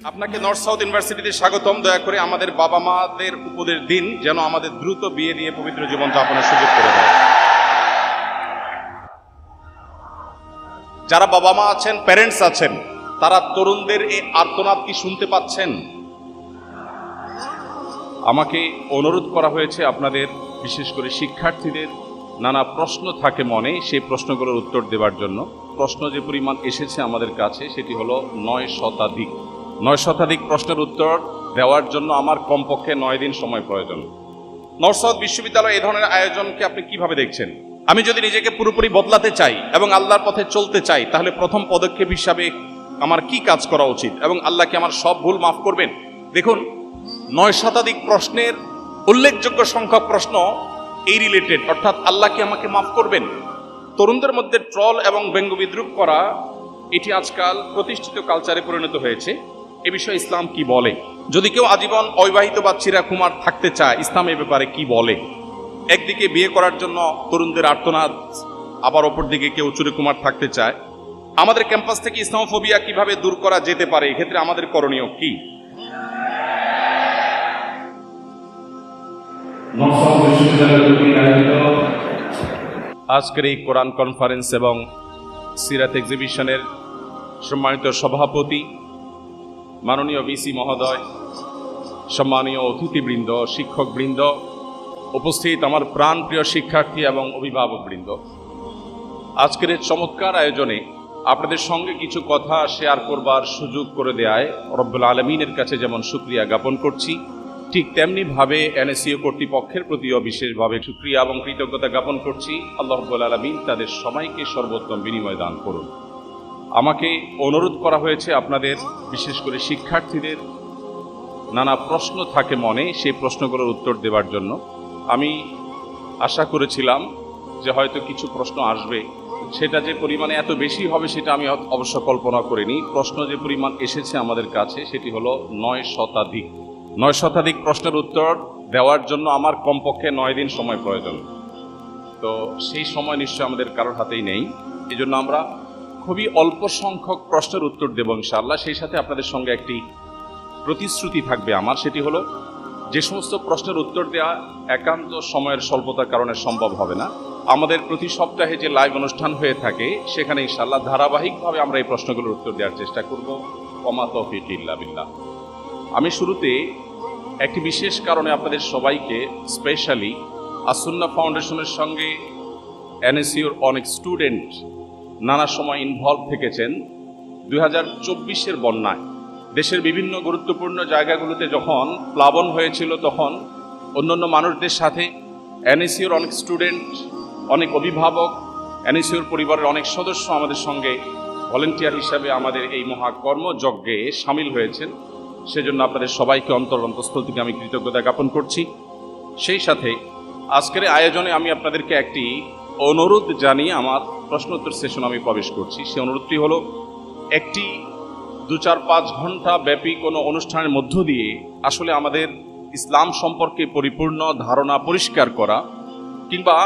আপনাকে north south ইউনিভার্সিটিতে স্বাগতম। দয়া করে আমাদের বাবা মাদের উপদেশ দিন যেন আমাদের দ্রুত বিয়ে দিয়ে পবিত্র জীবন যাপনের সুযোগ করে দেয়। যারা বাবা মা আছেন, প্যারেন্টস আছেন, তারা তরুণদের এই আর্তনাদ কি শুনতে পাচ্ছেন? আমাকে অনুরোধ করা হয়েছে আপনাদের, বিশেষ করে শিক্ষার্থীদের নানা প্রশ্ন থাকে মনে, সেই প্রশ্নগুলোর উত্তর দেওয়ার জন্য। প্রশ্ন যে পরিমাণ এসেছে আমাদের কাছে সেটি হলো 9 শতাধিক। 9 শতাধিক প্রশ্নের উত্তর দেওয়ার জন্য আমার কমপক্ষে 9 দিন সময় প্রয়োজন। নর্থ সাউথ বিশ্ববিদ্যালয় এই ধরনের আয়োজনকে আপনি কিভাবে দেখছেন? আমি যদি নিজেকে পুরোপুরি বদলাতে চাই এবং আল্লাহর পথে চলতে চাই, তাহলে প্রথম পদক্ষেপ হিসাবে আমার কি কাজ করা উচিত এবং আল্লাহ কি আমার সব ভুল মাফ করবেন? দেখুন, 9 শতাধিক প্রশ্নের উল্লেখযোগ্য সংখ্যক প্রশ্ন এই রিলেটেড, অর্থাৎ আল্লাহ কি আমাকে মাফ করবেন? তরুণদের মধ্যে ট্রল এবং ব্যঙ্গ বিদ্রুপ করা, এটি আজকাল প্রতিষ্ঠিত কালচারে পরিণত হয়েছে। এ বিষয়ে ইসলাম কি বলে? যদি কেউ আজীবন অবিবাহিত বা চিরাকুমার থাকতে চায়, ইসলাম এ ব্যাপারে কি বলে? একদিকে বিয়ে করার জন্য তরুণদের আর্তনাদ, আবার অপরদিকে কেউ চিরাকুমার থাকতে চায়। আমাদের ক্যাম্পাস থেকে ইসলামোফোবিয়া কিভাবে দূর করা যেতে পারে? এক্ষেত্রে আমাদের করণীয় কি? আজকের এই কোরআন কনফারেন্স এবং সিরাত এক্সিবিশনের সম্মানিত সভাপতি, মাননীয় ভিসি মহোদয়, সম্মানীয় অতিথিবৃন্দ, শিক্ষকবৃন্দ, উপস্থিত আমার প্রাণপ্রিয় শিক্ষার্থী এবং অভিভাবকবৃন্দ, আজকের এই চমৎকার আয়োজনে আপনাদের সঙ্গে কিছু কথা শেয়ার করবার সুযোগ করে দেয়ায় রব্বুল আলামিনের কাছে যেমন শুকরিয়া জ্ঞাপন করছি, ঠিক তেমনিভাবে এনএসইউ কর্তৃপক্ষের প্রতিও বিশেষভাবে শুকরিয়া এবং কৃতজ্ঞতা জ্ঞাপন করছি। আল্লাহ রাব্বুল আলামিন তাদের সবাইকে সর্বোত্তম বিনিময় দান করুন। আমাকে অনুরোধ করা হয়েছে আপনাদের, বিশেষ করে শিক্ষার্থীদের নানা প্রশ্ন থাকে মনে, সেই প্রশ্নগুলোর উত্তর দেওয়ার জন্য। আমি আশা করেছিলাম যে হয়তো কিছু প্রশ্ন আসবে, সেটা যে পরিমাণে এত বেশি হবে সেটা আমি অবশ্য কল্পনা করিনি। প্রশ্ন যে পরিমাণ এসেছে আমাদের কাছে সেটি হলো 9 শতাধিক। 9 শতাধিক প্রশ্নের উত্তর দেওয়ার জন্য আমার কমপক্ষে 9 দিন সময় প্রয়োজন। তো সেই সময় নিশ্চয় আমাদের কারোর হাতেই নেই। এই জন্য আমরা খুবই অল্প সংখ্যক প্রশ্নের উত্তর দেব ইনশাআল্লাহ। সেই সাথে আপনাদের সঙ্গে একটি প্রতিশ্রুতি থাকবে আমার, সেটি হলো যে সমস্ত প্রশ্নের উত্তর দেওয়া একান্ত সময়ের স্বল্পতার কারণে সম্ভব হবে না, আমাদের প্রতি সপ্তাহে যে লাইভ অনুষ্ঠান হয়ে থাকে সেখানে ইনশাআল্লাহ ধারাবাহিকভাবে আমরা এই প্রশ্নগুলোর উত্তর দেওয়ার চেষ্টা করব। ওমা তৌফিক ইল্লা বিল্লাহ। আমি শুরুতে একটি বিশেষ কারণে আপনাদের সবাইকে, স্পেশালি আসুন্নাহ ফাউন্ডেশনের সঙ্গে এনএসইউর অনেক স্টুডেন্ট নানা সময় ইনভলভ থেকেছেন। 2024-এর বন্যায় দেশের বিভিন্ন গুরুত্বপূর্ণ জায়গাগুলোতে যখন প্লাবন হয়েছিল, তখন অন্যান্য মানুষদের সাথে এনএসইউর অনেক স্টুডেন্ট, অনেক অভিভাবক, এনএসইউর পরিবারের অনেক সদস্য আমাদের সঙ্গে ভলেন্টিয়ার হিসাবে আমাদের এই মহাকর্মযজ্ঞে সামিল হয়েছেন। সেজন্য আপনাদের সবাইকে অন্তঃস্থল থেকে আমি কৃতজ্ঞতা জ্ঞাপন করছি। সেই সাথে আজকের আয়োজনে আমি আপনাদেরকে একটি অনুরোধ জানিয়ে আমার প্রশ্নোত্তর সেশন আমি প্রবেশ করছি। সেই অনুরোধটি হলো, একটি 2-4-5 ঘন্টা ব্যাপী কোনো অনুষ্ঠানের মধ্য দিয়ে আসলে আমাদের ইসলাম সম্পর্কে পরিপূর্ণ ধারণা পরিষ্কার করা কিংবা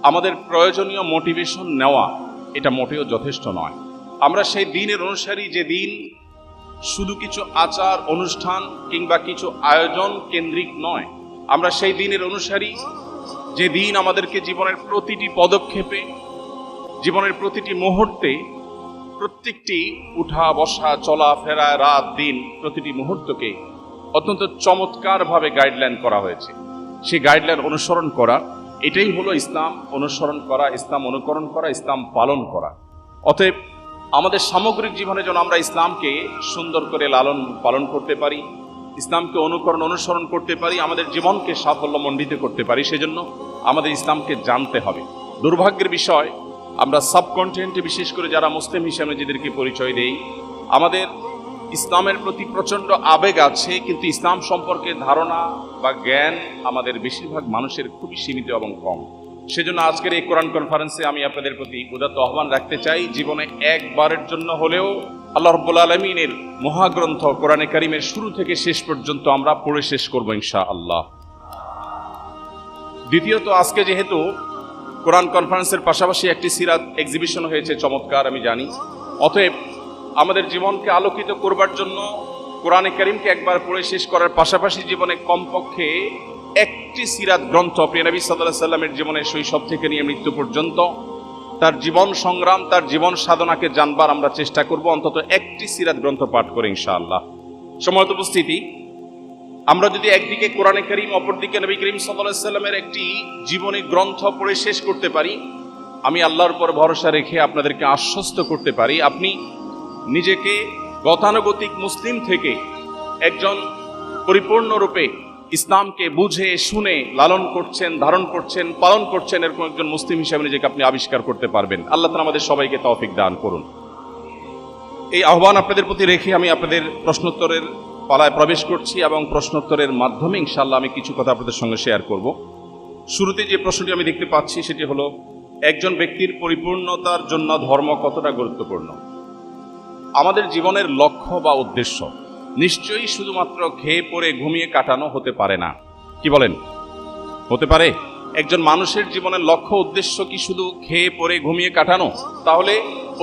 আমাদের প্রয়োজনীয় মোটিভেশন নেওয়া, এটা মোটেও যথেষ্ট নয়। আমরা সেই দিনের অনুসারী, যে দিন শুধু কিছু আচার অনুষ্ঠান কিংবা কিছু আয়োজন কেন্দ্রিক নয়। আমরা সেই দিনের অনুসারী যে দিন আমাদেরকে জীবনের প্রতিটি পদক্ষেপে, জীবনের প্রতিটি মুহূর্তে, প্রত্যেকটি উঠা বসা, চলা ফেরা, রাত দিন, প্রতিটি মুহূর্তকে অত্যন্ত চমৎকারভাবে গাইডলাইন করা হয়েছে। সেই গাইডলাইন অনুসরণ করা, এটাই হলো ইসলাম অনুসরণ করা, ইসলাম অনুকরণ করা, ইসলাম পালন করা। অতএব আমাদের সামগ্রিক জীবনে যেন আমরা ইসলামকে সুন্দর করে লালন পালন করতে পারি, ইসলামকে অনুসরণ করতে পারি, আমাদের জীবনকে সাফল্যমণ্ডিত করতে পারি, সেজন্য আমাদের ইসলামকে জানতে হবে। দুর্ভাগ্যের বিষয়, আমরা সাবকন্টিনেন্টে বিশেষ করে যারা মুসলিম হিসেবে নিজেদেরকে পরিচয় দেই, আমাদের ইসলামের প্রতি প্রচণ্ড আবেগ আছে, কিন্তু ইসলাম সম্পর্কে ধারণা বা জ্ঞান আমাদের বেশিরভাগ মানুষের খুবই সীমিত এবং কম। সেজন্য আজকের এই কোরআন কনফারেন্সে আমি আপনাদের প্রতি উদাত্ত আহ্বান রাখতে চাই, জীবনে একবারের জন্য হলেও আল্লাহ রাব্বুল আলামিনের মহাগ্রন্থ কোরআনে কারিমের শুরু থেকে শেষ পর্যন্ত আমরা পড়ে শেষ করব ইনশাআল্লাহ। দ্বিতীয়ত, আজকে যেহেতু কোরআন কনফারেন্সের পাশাপাশি একটি সিরাত এক্সিবিশন হয়েছে, চমৎকার আমি জানি, অতএব আমাদের জীবনকে আলোকিত করবার জন্য কোরআনে কারীমকে একবার পড়ে শেষ করার পাশাপাশি জীবনে কমপক্ষে একটি সিরাত গ্রন্থ, প্রিয় নবী সাল্লাল্লাহু আলাইহি সাল্লামের জীবনের শৈশব থেকে নিয়ে মৃত্যু পর্যন্ত তার জীবন সংগ্রাম, তার জীবন সাধনাকে জানবার আমরা চেষ্টা করব, অন্তত একটি সিরাত গ্রন্থ পাঠ করে ইনশাআল্লাহ। সম্মানিত উপস্থিতি, আমরা যদি একদিকে কোরআনে কারীম, অপরদিকে নবী করিম সাল্লাল্লাহু আলাইহি সাল্লামের একটি জীবনী গ্রন্থ পড়ে শেষ করতে পারি, আমি আল্লাহর উপর ভরসা রেখে আপনাদেরকে আশ্বস্ত করতে পারি, আপনি নিজেকে গতানুগতিক মুসলিম থেকে একজন পরিপূর্ণরূপে ইসলামকে বুঝে শুনে লালন করছেন, ধারণ করছেন, পালন করছেন, এরকম একজন মুসলিম হিসেবে নিজেকে আপনি আবিষ্কার করতে পারবেন। আল্লাহ তাআলা আমাদের সবাইকে তৌফিক দান করুন। এই আহ্বান আপনাদের প্রতি রেখে আমি আপনাদের প্রশ্নোত্তরের পালায় প্রবেশ করছি এবং প্রশ্নোত্তরের মাধ্যমে ইনশাআল্লাহ আমি কিছু কথা আপনাদের সঙ্গে শেয়ার করব। শুরুতে যে প্রশ্নটি আমি দেখতে পাচ্ছি সেটি হলো, একজন ব্যক্তির পরিপূর্ণতার জন্য ধর্ম কতটা গুরুত্বপূর্ণ? আমাদের জীবনের লক্ষ্য বা উদ্দেশ্য নিশ্চয়ই শুধুমাত্র খেয়ে পরে ঘুমিয়ে কাটানো হতে পারে না। কি বলেন, হতে পারে? একজন মানুষের জীবনের লক্ষ্য উদ্দেশ্য কি শুধু খেয়ে পরে ঘুমিয়ে কাটানো? তাহলে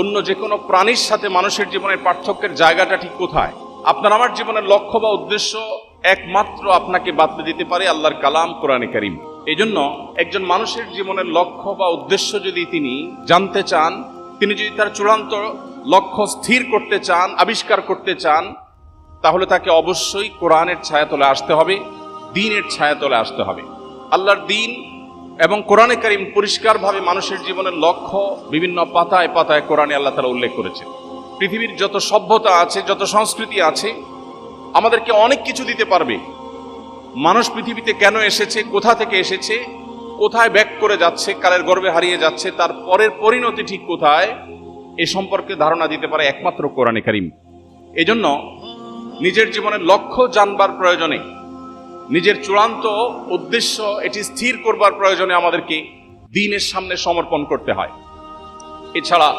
অন্য যে কোনো প্রাণীর সাথে মানুষের জীবনের পার্থক্যের জায়গাটা ঠিক কোথায়? আপনার আমার জীবনের লক্ষ্য বা উদ্দেশ্য একমাত্র আপনাকে বাতলে দিতে পারে আল্লাহর কালাম কোরআনে কারীম। এই জন্য একজন মানুষের জীবনের লক্ষ্য বা উদ্দেশ্য যদি তিনি জানতে চান, তিনি যদি তার চূড়ান্ত লক্ষ্য স্থির করতে চান, আবিষ্কার করতে চান, তাহলে তাকে অবশ্যই কোরআনের ছায়াতলে আসতে হবে, দ্বীনের ছায়াতলে আসতে হবে। আল্লাহর দ্বীন এবং কোরআনে কারীম পরিষ্কারভাবে মানুষের জীবনের লক্ষ্য বিভিন্ন পাতায় পাতায় কোরআনে আল্লাহ তাআলা উল্লেখ করেছেন। পৃথিবীর যত সভ্যতা আছে, যত সংস্কৃতি আছে, আমাদেরকে অনেক কিছু দিতে পারবে। মানুষ পৃথিবীতে কেন এসেছে, কোথা থেকে এসেছে, কোথায় ব্যাক করে যাচ্ছে, কালের গর্ভে হারিয়ে যাচ্ছে, তার পরের পরিণতি ঠিক কোথায়, এ সম্পর্কে ধারণা দিতে পারে একমাত্র কোরআনে কারীম। এজন্য নিজের জীবনের লক্ষ্য জানবার প্রয়োজনে, নিজের চূড়ান্ত উদ্দেশ্য এটি স্থির করবার প্রয়োজনে আমাদেরকে দ্বীনের সামনে সমর্পণ করতে হয়। এছাড়া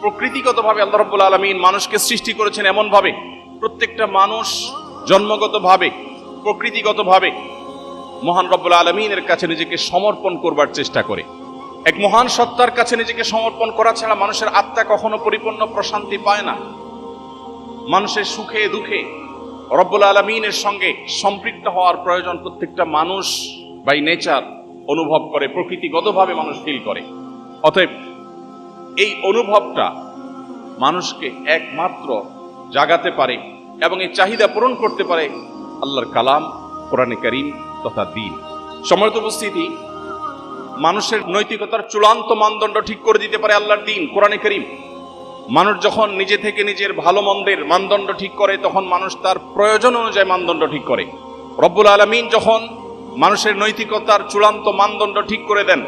প্রকৃতিগতভাবে আল্লাহ রাব্বুল আলামিন মানুষকে সৃষ্টি করেছেন এমনভাবে, প্রত্যেকটা মানুষ জন্মগতভাবে, প্রকৃতিগতভাবে মহান রব্বুল আলামিনের কাছে নিজেকে সমর্পণ করবার চেষ্টা করে। এক মহান সত্তার কাছে নিজেকে সমর্পণ করা ছাড়া মানুষের আত্মা কখনো পরিপূর্ণ প্রশান্তি পায় না। মানুষের সুখে দুঃখে রব্বুল আলামিনের সঙ্গে সম্পৃক্ত হওয়ার প্রয়োজন প্রত্যেকটা মানুষ বাই নেচার অনুভব করে, প্রকৃতিগতভাবে মানুষ ফিল করে। অতএব এই অনুভবটা মানুষকে একমাত্র জাগাতে পারে এবং এই চাহিদা পূরণ করতে পারে আল্লাহর কালাম কোরআনে কারীম তথা দ্বীন। সম্মানিত উপস্থিতি, মানুষের নৈতিকতার চূড়ান্ত মানদণ্ড ঠিক করে দিতে পারে আল্লাহর দ্বীন কোরআনে কারীম। মানুষ যখন নিজে থেকে নিজের ভালো মন্দের মানদণ্ড ঠিক করে, তখন মানুষ তার প্রয়োজন অনুযায়ী মানদণ্ড ঠিক করে। রব্বুল আলামিন যখন মানুষের নৈতিকতার চূড়ান্ত মানদণ্ড ঠিক করে দেন,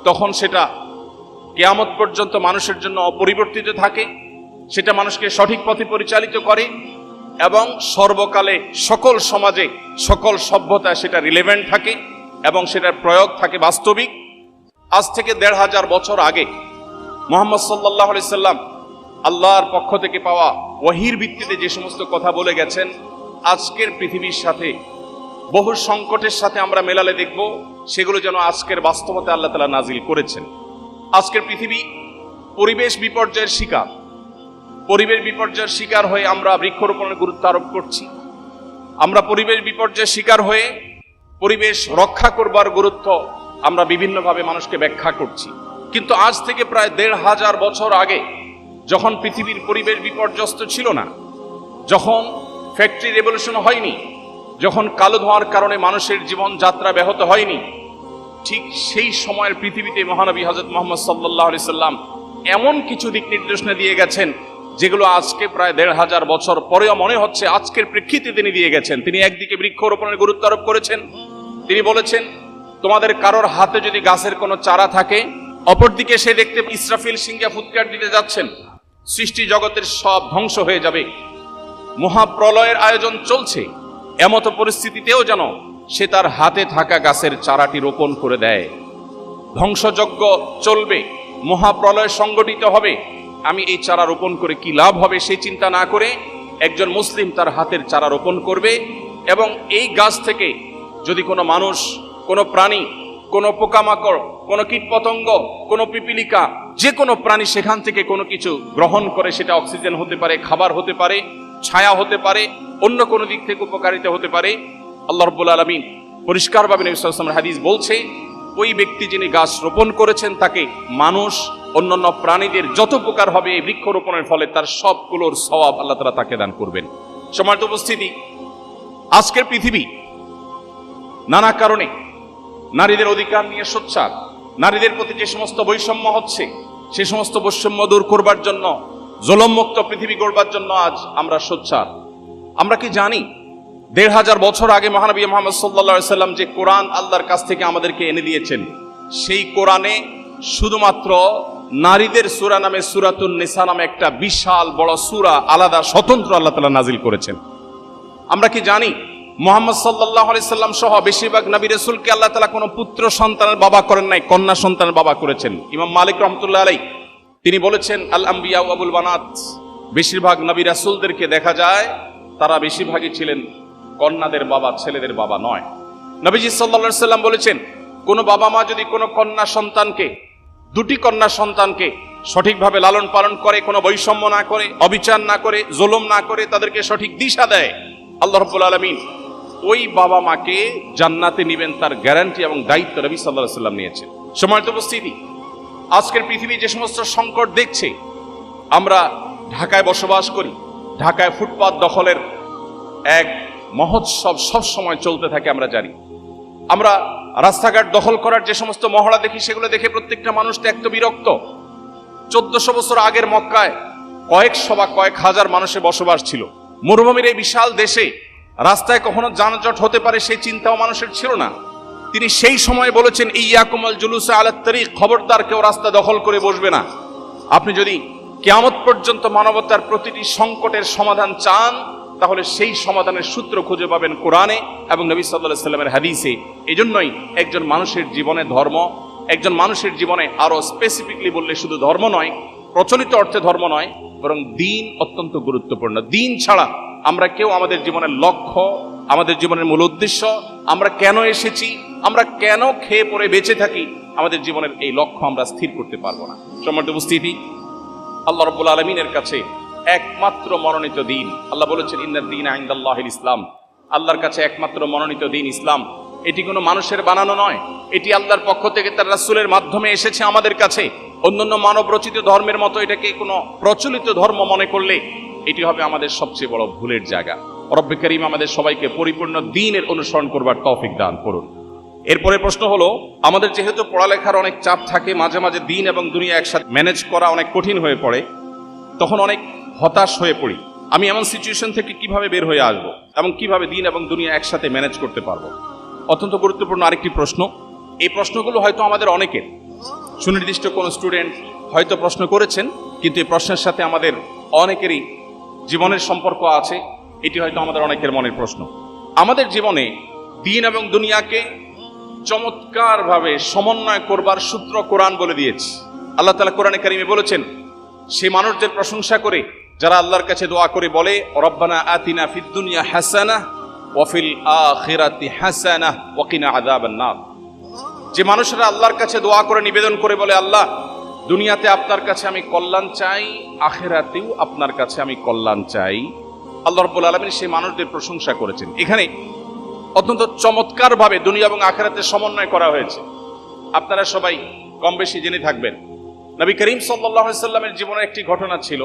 তখন সেটা কিয়ামত পর্যন্ত মানুষের জন্য অপরিবর্তিত থাকে, সেটা মানুষকে সঠিক পথে পরিচালিত করে এবং সর্বকালে সকল সমাজে, সকল সভ্যতায় সেটা রিলেভেন্ট থাকে এবং সেটার প্রয়োগ থাকে বাস্তবিক। আজ থেকে ১৫০০ বছর আগে মুহাম্মদ সাল্লাল্লাহু আলাইহি সাল্লাম আল্লাহর পক্ষ থেকে পাওয়া ওহীর ভিত্তিতে যে সমস্ত কথা বলে গেছেন, আজকের পৃথিবীর সাথে বহু সংকটের সাথে আমরা মেলালে দেখব সেগুলো যেন আজকের বাস্তবতা আল্লাহ তাআলা নাজিল করেছেন। আজকের পৃথিবী পরিবেশ বিপর্যয়ের শিকার। পরিবেশ বিপর্যয়ের শিকার হয়ে আমরা বৃক্ষরোপণের গুরুত্ব আরোপ করছি। আমরা পরিবেশ বিপর্যয়ের শিকার হয়ে পরিবেশ রক্ষা করবার গুরুত্ব আমরা বিভিন্নভাবে মানুষকে ব্যাখ্যা করছি। কিন্তু আজ থেকে প্রায় ১৫০০ বছর আগে, যখন পৃথিবীর পরিবেশ বিপর্যস্ত ছিল না, যখন ফ্যাক্টরি রেভলিউশন হয়নি, যখন কালো ধোঁয়ার কারণে মানুষের জীবনযাত্রা ব্যাহত হয়নি, ঠিক সেই সময়ের পৃথিবীতে মহানবী হযরত মুহাম্মদ সাল্লাল্লাহু আলাইহি সাল্লাম এমন কিছু দিক নির্দেশনা দিয়ে গেছেন যেগুলো আজকে প্রায় ১৫০০ বছর পরেও মনে হচ্ছে আজকের প্রেক্ষিতে তিনি দিয়ে গেছেন। তিনি একদিকে বৃক্ষরোপণের গুরুত্ব আরোপ করেছেন। তিনি বলেছেন, তোমাদের কারোর হাতে যদি গাছের কোনো চারা থাকে, অপরদিকে সে দেখতে ইসরাফিল সিংহা ফুৎকার দিতে যাচ্ছেন, সৃষ্টি জগতের সব ধ্বংস হয়ে যাবে, মহাপ্রলয়ের আয়োজন চলছে, এমতো পরিস্থিতিতেও যেন সে তার হাতে থাকা গাছের চারাটি রোপণ করে দেয়। ধ্বংসযজ্ঞ চলবে, মহাপ্রলয় সংগঠিত হবে, আমি এই চারা রোপণ করে কি লাভ হবে সেই চিন্তা না করে একজন মুসলিম তার হাতের চারা রোপণ করবে এবং এই গাছ থেকে যদি কোনো মানুষ, কোনো প্রাণী, কোনো পোকামাকড়, কোনো কীটপতঙ্গ, কোনো পিপিলিকা, যে কোনো প্রাণী সেখান থেকে কোনো কিছু গ্রহণ করে, সেটা অক্সিজেন হতে পারে, খাবার হতে পারে, ছায়া হতে পারে, অন্য কোনো দিক থেকে উপকারিতা হতে পারে। আল্লাহ রাব্বুল আলামিন পরিষ্কারভাবে নবী সাল্লাল্লাহু আলাইহি ওয়াসাল্লামের হাদিস বলছে, ওই ব্যক্তি যিনি গাছ রোপণ করেছেন তাকে মানুষ অন্যান্য প্রাণীদের যত উপকার হবে এই বৃক্ষরোপণের ফলে তার সবগুলোর সওয়াব আল্লাহ তাআলা তাকে দান করবেন। সম্মানিত উপস্থিতি, আজকের পৃথিবী নানা কারণে নারীদের অধিকার নিয়ে সোচ্চার, নারীদের প্রতি যে সমস্ত বৈষম্য হচ্ছে সে সমস্ত বৈষম্য দূর করবার জন্য, জুলুমমুক্ত পৃথিবী গড়বার জন্য আজ আমরা সোচ্চার। আমরা কি জানি ১৫০০ বছর আগে মহানবী মুহাম্মদ সাল্লাল্লাহু আলাইহি সাল্লাম যে কোরআন আল্লাহর কাছ থেকে আমাদেরকে এনে দিয়েছেন, সেই কোরআনে শুধুমাত্র নারীদের সূরা নামে সূরাতুন নিসা নামে একটা বিশাল বড় সূরা আলাদা স্বতন্ত্র আল্লাহ তাআলা নাজিল করেছেন। আমরা কি জানি মুহাম্মদ সাল্লাল্লাহু আলাইহি সাল্লাম সহ বেশিরভাগ নবী রাসূলকে আল্লাহ তাআলা কোনো পুত্র সন্তানের বাবা করেন নাই, কন্যা সন্তানের বাবা করেছেন। ইমাম মালিক রাহমাতুল্লাহ আলাইহি তিনি বলেছেন, আল আম্বিয়া ওয়া আবুল বানাত, বেশিরভাগ নবী রাসূলদেরকে দেখা যায় তারা বেশিরভাগই ছিলেন কন্যাদের বাবা, ছেলেদের বাবা নয়। নবীজি সাল্লাল্লাহু আলাইহি সাল্লাম বলেছেন, কোন বাবা মা যদি কোনো কন্যা সন্তানকে, দুটি কন্যা সন্তানকে সঠিকভাবে লালন পালন করে, কোনো বৈষম্য না করে, অবিচার না করে, জুলুম না করে, তাদেরকে সঠিক দিশা দেয়, আল্লাহ রাব্বুল আলামিন ওই বাবা মাকে জান্নাতে নিবেন, তার গ্যারান্টি এবং দায়িত্ব নবী সাল্লাল্লাহু আলাইহি সাল্লাম নিয়েছেন। সম্মানিত উপস্থিতি, আজকের পৃথিবী যে সমস্ত সংকট দেখছে, আমরা ঢাকায় বসবাস করি, ঢাকায় ফুটপাত দখলের এক মহোৎসব সব সময় চলতে থাকে আমরা জানি। আমরা রাস্তাঘাট দখল করার যে সমস্ত মহড়া দেখি, সেগুলো দেখে প্রত্যেকটা মানুষ ত্যক্ত বিরক্ত। 1400 বছর আগের মক্কায় কয়েকশো বা কয়েক হাজার মানুষের বসবাস ছিল। মরুভূমির এই বিশাল দেশে রাস্তায় কখনো যানজট হতে পারে সেই চিন্তাও মানুষের ছিল না। তিনি সেই সময় বলেছেন, ইয়াকুমুল জুলুসা আলাত তারিক, খবরদার কেউ রাস্তা দখল করে বসবে না। আপনি যদি কিয়ামত পর্যন্ত মানবতার প্রতিটি সংকটের সমাধান চান, তাহলে সেই সমাধানের সূত্র খুঁজে পাবেন কোরআনে এবং নবী সাল্লাল্লাহু আলাইহি সাল্লামের হাদিসে। এজন্যই একজন মানুষের জীবনে ধর্ম, একজন মানুষের জীবনে আরো স্পেসিফিকলি বললে শুধু ধর্ম নয়, প্রচলিত অর্থে ধর্ম নয়, বরং দ্বীন অত্যন্ত গুরুত্বপূর্ণ। দ্বীন ছাড়া আমরা কেউ আমাদের জীবনের লক্ষ্য, আমাদের জীবনের মূল উদ্দেশ্য, আমরা কেন এসেছি, আমরা কেন খেয়ে পরে বেঁচে থাকি, আমাদের জীবনের এই লক্ষ্য আমরা স্থির করতে পারবো না। সম্মানিত উপস্থিতি, আল্লাহ রাব্বুল আলামিনের কাছে একমাত্র মনোনীত দিন, আল্লাহ বলেছেন, ইন্নাদ দীনা ইনদাল্লাহিল ইসলাম, আল্লাহর কাছে একমাত্র মনোনীত দিন ইসলাম। এটি কোনো মানুষের বানানো নয়, এটি আল্লাহর পক্ষ থেকে তার রাসূলের মাধ্যমে এসেছে আমাদের কাছে। অন্যান্য মানব রচিত ধর্মের মতো এটাকে কোনো প্রচলিত ধর্ম মনে করলে এটি হবে আমাদের সবচেয়ে বড় ভুলের জায়গা। রব্বে কারীম আমাদের সবাইকে পরিপূর্ণ দ্বীনের অনুসরণ করবার তৌফিক দান করুন। এরপরে প্রশ্ন হলো, আমাদের যেহেতু পড়ালেখার অনেক চাপ থাকে, মাঝে মাঝে দ্বীন এবং দুনিয়া একসাথে ম্যানেজ করা অনেক কঠিন হয়ে পড়ে, তখন অনেক হতাশ হয়ে পড়ি। আমি এমন সিচুয়েশন থেকে কিভাবে বের হয়ে আসবো এবং কিভাবে দ্বীন এবং দুনিয়া একসাথে ম্যানেজ করতে পারবো? অত্যন্ত গুরুত্বপূর্ণ আরেকটি প্রশ্ন। এই প্রশ্নগুলো হয়তো আমাদের অনেকের, সুনির্দিষ্ট কোনো স্টুডেন্ট হয়তো প্রশ্ন করেছেন, কিন্তু এই প্রশ্নের সাথে আমাদের অনেকেরই জীবনের সম্পর্ক আছে। এটি হয়তো আমাদের অনেকের মনের প্রশ্ন। আমাদের জীবনে দ্বীন এবং দুনিয়াকে চমৎকারভাবে সমন্বয় করবার সূত্র কোরআন বলে দিয়েছে। আল্লাহ তাআলা কোরআনে কারিমে বলেছেন, সেই মানুষদের প্রশংসা করে যারা আল্লাহর কাছে দোয়া করে বলে, রব্বানা আতিনা ফিদ দুনিয়া হাসানাহ ওয়া ফিল আখিরাতি হাসানাহ ওয়া কিনা আযাবান নার। যে মানুষরা আল্লাহর কাছে দোয়া করে নিবেদন করে বলে, আল্লাহ দুনিয়াতে আপনার কাছে আমি কল্যাণ চাই, আখিরাতেও আপনার কাছে আমি কল্যাণ চাই, আল্লাহ রাব্বুল আলামিন সেই মানুষদের প্রশংসা করেছেন। এখানে অত্যন্ত চমৎকারভাবে দুনিয়া এবং আখিরাতের সমন্বয় করা হয়েছে। আপনারা সবাই কম বেশি জেনে থাকবেন, নবী করিম সাল্লাল্লাহু আলাইহি সাল্লামের জীবনে একটি ঘটনা ছিল।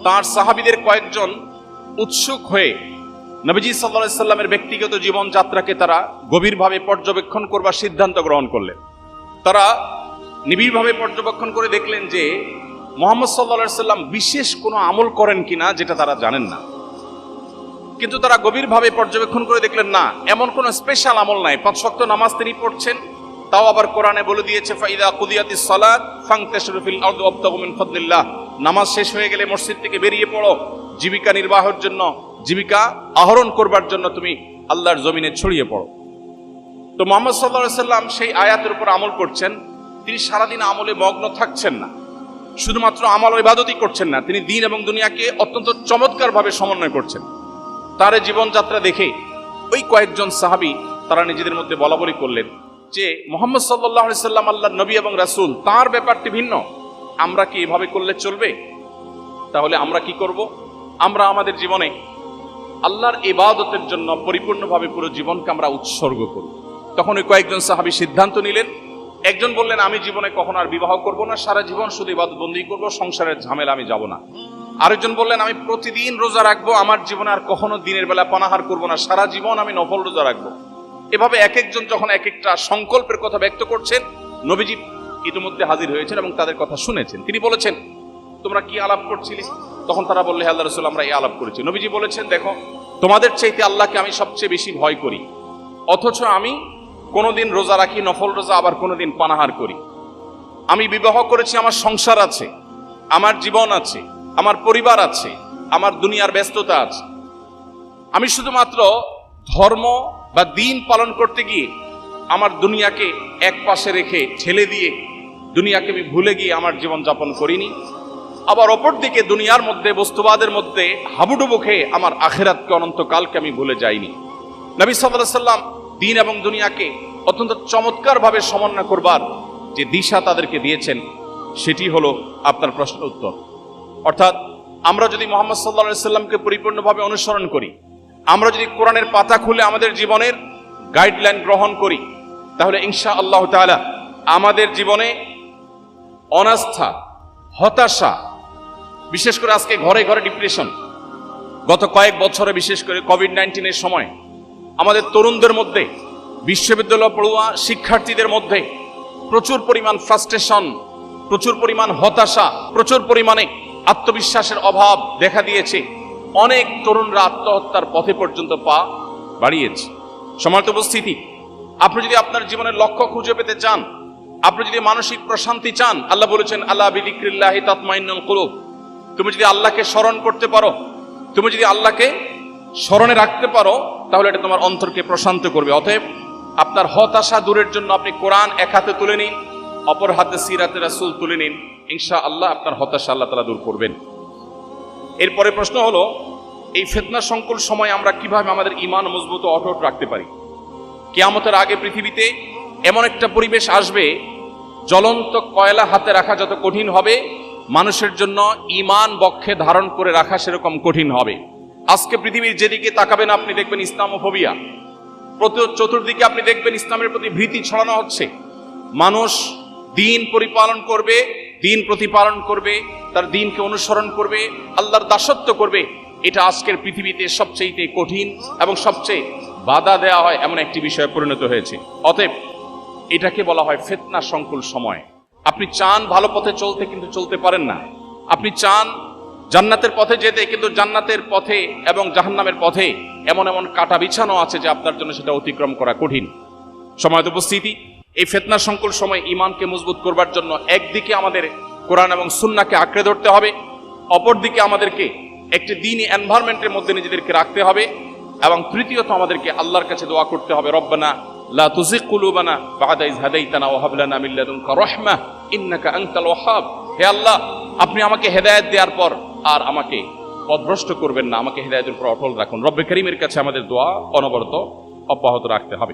তার সাহাবীদের কয়েকজন উৎসুক হয়ে নবীজি সাল্লাল্লাহু আলাইহি সাল্লামের ব্যক্তিগত জীবনযাত্রাকে তারা গভীরভাবে পর্যবেক্ষণ করবার সিদ্ধান্ত গ্রহণ করলেন। তারা নিবিড়ভাবে পর্যবেক্ষণ করে দেখলেন যে মুহাম্মদ সাল্লাল্লাহু আলাইহি সাল্লাম বিশেষ কোনো আমল করেন কিনা যেটা তারা জানেন না। কিন্তু তারা গভীরভাবে পর্যবেক্ষণ করে দেখলেন না, এমন কোনো স্পেশাল আমল নাই। 5 ওয়াক্ত নামাজ তিনি পড়ছেন, তাও আবার কোরআনে বলে দিয়েছে, ফাইদা কুদিয়াতিস সালাত ফান্তাশিরু ফিল আরদি ওয়াবতাগু মিন ফাদলিল্লাহ। নামাজ শেষ হয়ে গেলে মসজিদ থেকে বেরিয়ে পড়ো, জীবিকা নির্বাহের জন্য, জীবিকা আহরণ করবার জন্য তুমি আল্লাহর জমিনে ছড়িয়ে পড়ো। তো মুহাম্মদ সাল্লাল্লাহু আলাইহি সাল্লাম সেই আয়াতের উপর আমল করছেন। তিনি সারাদিন আমলে মগ্ন থাকছেন না, শুধুমাত্র আমল ও ইবাদতই করছেন না, তিনি দ্বীন এবং দুনিয়াকে অত্যন্ত চমৎকারভাবে সমন্বয় করছেন। তার জীবনযাত্রা দেখে ওই কয়েকজন সাহাবী তারা নিজেদের মধ্যে বলাবলি করলেন যে মুহাম্মদ সাল্লাল্লাহু আলাইহি সাল্লাম আল্লাহর নবী এবং রাসূল, তার ব্যাপারটি ভিন্ন, আমরা কি এভাবে করলে চলবে? তাহলে আমরা কি করব? আমরা আমাদের জীবনে আল্লাহর ইবাদতের জন্য পরিপূর্ণভাবে পুরো জীবনকে আমরা উৎসর্গ করব। তখন ওই কয়েকজন সাহাবী সিদ্ধান্ত নিলেন। একজন বললেন, আমি জীবনে কখনো আর বিবাহ করব না, সারা জীবন শুধু ইবাদত বন্দি করব, সংসারের ঝামেলা আমি যাব না। আরেকজন বললেন, আমি প্রতিদিন রোজা রাখবো, আমার জীবনে আর কখনো দিনের বেলা পানাহার করব না, সারা জীবন আমি নফল রোজা রাখবো। এভাবে এক একজন যখন এক একটা সংকল্পের কথা ব্যক্ত করছেন, নবীজি ইতিমধ্যে হাজির হয়েছেন এবং তাদের কথা শুনেছেন। তিনি বলেছেন, তোমরা কি আলাপ করছিলে? তখন তারা বললে, আল্লাহ রাসূল, আমরা এই আলাপ করেছি। নবীজি বলেছেন, দেখো, তোমাদের চাইতে আল্লাহকে আমি সবচেয়ে বেশি ভয় করি, অথচ আমি কোনোদিন রোজা রাখি, নফল রোজা, আবার কোনোদিন পানাহার করি। আমি বিবাহ করেছি, আমার সংসার আছে, আমার জীবন আছে, আমার পরিবার আছে, আমার দুনিয়ার ব্যস্ততা আছে। আমি শুধুমাত্র ধর্ম বা দিন পালন করতে গিয়ে আমার দুনিয়াকে এক পাশে রেখে ঠেলে দিয়ে দুনিয়াকে আমি ভুলে গিয়ে আমার জীবন যাপন করিনি। আবার অপরদিকে দুনিয়ার মধ্যে, বস্তুবাদের মধ্যে হাবুডুবু খেয়ে আমার আখিরাতকে, অনন্তকালকে আমি ভুলে যাইনি। নবী সাল্লাল্লাহু আলাইহি ওয়াসাল্লাম দিন এবং দুনিয়াকে অত্যন্ত চমৎকারভাবে সমন্বয় করবার যে দিশা তাদেরকে দিয়েছেন, সেটি হলো আপনার প্রশ্নের উত্তর। অর্থাৎ আমরা যদি মুহাম্মদ সাল্লাল্লাহু আলাইহি ওয়াসাল্লামকে পরিপূর্ণভাবে অনুসরণ করি, আমরা যদি কোরআনের পাতা খুলে আমাদের জীবনের গাইডলাইন গ্রহণ করি, তাহলে ইনশাআল্লাহ তাআলা আমাদের জীবনে অনাস্থা, হতাশা, বিশেষ করে আজকে ঘরে ঘরে ডিপ্রেশন, গত কয়েক বছরে বিশেষ করে কোভিড-19 সময় আমাদের তরুণদের মধ্যে, বিশ্ববিদ্যালয় পড়ুয়া শিক্ষার্থীদের মধ্যে প্রচুর পরিমাণ ফ্রাস্ট্রেশন, প্রচুর পরিমাণ হতাশা, প্রচুর পরিমাণে আত্মবিশ্বাসের অভাব দেখা দিয়েছে। অনেক তরুণরা আত্মহত্যার পথে পর্যন্ত পা বাড়িয়েছে। সম্মানিত উপস্থিতি, আপনি যদি আপনার জীবনের লক্ষ্য খুঁজে পেতে চান, আপনি যদি মানসিক প্রশান্তি চান, আল্লাহ বলেছেন, আলা বিযিকরিল্লাহি তাতমাইন্নুল কুলুব। তুমি যদি আল্লাহকে স্মরণ করতে পারো, তুমি যদি আল্লাহকে স্মরণে রাখতে পারো, তাহলে এটা তোমার অন্তরকে প্রশান্ত করবে। অতএব আপনার হতাশা দূরের জন্য আপনি কোরআন এক হাতে তুলে নিন, অপর হাতে সিরাতে রাসূল তুলে নিন, ইনশাআল্লাহ আপনার হতাশা আল্লাহ তাআলা দূর করবেন। এরপরে প্রশ্ন হলো, এই ফিতনা সংকুল সময় আমরা কিভাবে আমাদের ঈমান মজবুত ও অটুট রাখতে পারি? কিয়ামতের আগে পৃথিবীতে এমন একটা পরিবেশ আসবে, জ্বলন্ত কয়লা হাতে রাখা যত কঠিন হবে, মানুষের জন্য ঈমান বক্ষে ধারণ করে রাখা সেরকম কঠিন হবে। আজকে পৃথিবীর যেদিকে তাকাবেন আপনি দেখবেন ইসলামোফোবিয়া, চতুর্দিকে আপনি দেখবেন ইসলামের প্রতি ভীতি ছড়ানো হচ্ছে। মানুষ দিন পরিপালন করবে, দিন প্রতিপালন করবে, তার দিনকে অনুসরণ করবে, আল্লাহর দাসত্ব করবে, এটা আজকের পৃথিবীতে সবচেয়ে কঠিন এবং সবচেয়ে বাধা দেওয়া হয় এমন একটি বিষয়ে পরিণত হয়েছে। অতএব এটাকে বলা হয় ফিতনা সংকুল সময়। আপনি চান ভালো পথে চলতে, কিন্তু চলতে পারেন না। আপনি চান জান্নাতের পথে যেতে, কিন্তু জান্নাতের পথে এবং জাহান্নামের পথে এমন এমন কাটা বিছানো আছে যে আপনার জন্য সেটা অতিক্রম করা কঠিন। সময়ত উপস্থিতি, এই ফিতনা সংকুল সময় ঈমানকে মজবুত করবার জন্য একদিকে আমাদের কোরআন এবং সুন্নাহকে আঁকড়ে ধরতে হবে, অপরদিকে আমাদেরকে একটি দ্বীনি এনভায়রনমেন্টের মধ্যে নিজেদেরকে রাখতে হবে, এবং তৃতীয়ত আমাদেরকে আল্লাহর কাছে দোয়া করতে হবে, রব্বানা লা তুযিগ কুলুবানা বা'দা ইয হাদাইতানা ওয়া হাব লানা মিন লাদুনকা রাহমাহ ইন্নাকা আনতাল ওয়াহ্হাব। হে আল্লাহ, আপনি আমাকে হেদায়েত দেওয়ার পর আর আমাকে পথভ্রষ্ট করবেন না, আমাকে হেদায়েতের উপর অটল রাখুন। রব্বে কারীমের কাছে আমাদের দোয়া অনবরত অব্যাহত রাখতে হবে।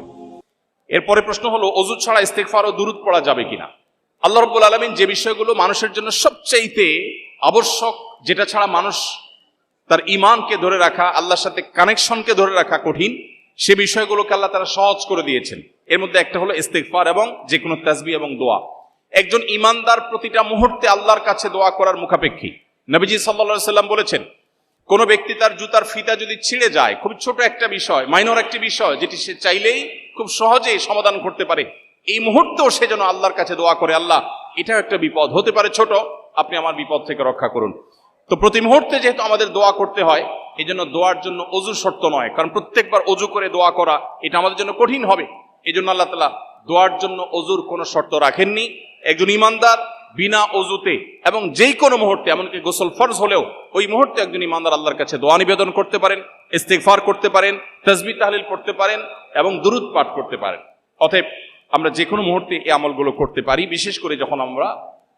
এরপরে প্রশ্ন হলো, ওযু ছাড়া ইস্তিগফার ও দুরূদ পড়া যাবে কিনা? আল্লাহ রাব্বুল আলামিন যে বিষয়গুলো মানুষের জন্য সবচেয়ে আবশ্যক, যেটা ছাড়া মানুষ তার ঈমানকে ধরে রাখা, আল্লাহর সাথে কানেকশনকে ধরে রাখা কঠিন, সে বিষয়গুলোকে আল্লাহ তাআলা সহজ করে দিয়েছেন। এর মধ্যে একটা হলো ইস্তিগফার এবং যে কোনো তাসবিহ এবং দোয়া। একজন ঈমানদার প্রতিটা মুহূর্তে আল্লাহর কাছে দোয়া করার মুখাপেক্ষী। নবীজি সাল্লাল্লাহু আলাইহি সাল্লাম বলেছেন, কোন ব্যক্তি তার জুতার ফিতা যদি ছিঁড়ে যায়, খুব ছোট একটা বিষয়, মাইনর একটি বিষয়, যেটি সে চাইলেই খুব সহজেই সমাধান করতে পারে, এই মুহূর্তেও সে যেন আল্লাহর কাছে দোয়া করে, আল্লাহ, এটাও একটা বিপদ, হতে পারে ছোট, আপনি আমার বিপদ থেকে রক্ষা করুন। তো প্রতি মুহূর্তে যেহেতু আমাদের দোয়া করতে হয়, এই জন্য দোয়ার জন্য অজু শর্ত নয়, কারণ প্রত্যেকবার অজু করে দোয়া করা এটা আমাদের জন্য কঠিন হবে। এই জন্য আল্লাহ তাআলা দোয়ার জন্য অজুর কোনো শর্ত রাখেননি। একজন ঈমানদার বিনা অজুতে এবং যেই কোনো মুহূর্তে, এমনকি গোসল ফরজ হলেও ওই মুহূর্তে একজন ঈমানদার আল্লাহর কাছে দোয়া নিবেদন করতে পারেন, ইস্তিগফার করতে পারেন, তাসবিহ তাহলিল পড়তে পারেন এবং দুরূদ পাঠ করতে পারেন। অতএব আমরা যে কোনো মুহূর্তে এই আমলগুলো করতে পারি, বিশেষ করে যখন আমরা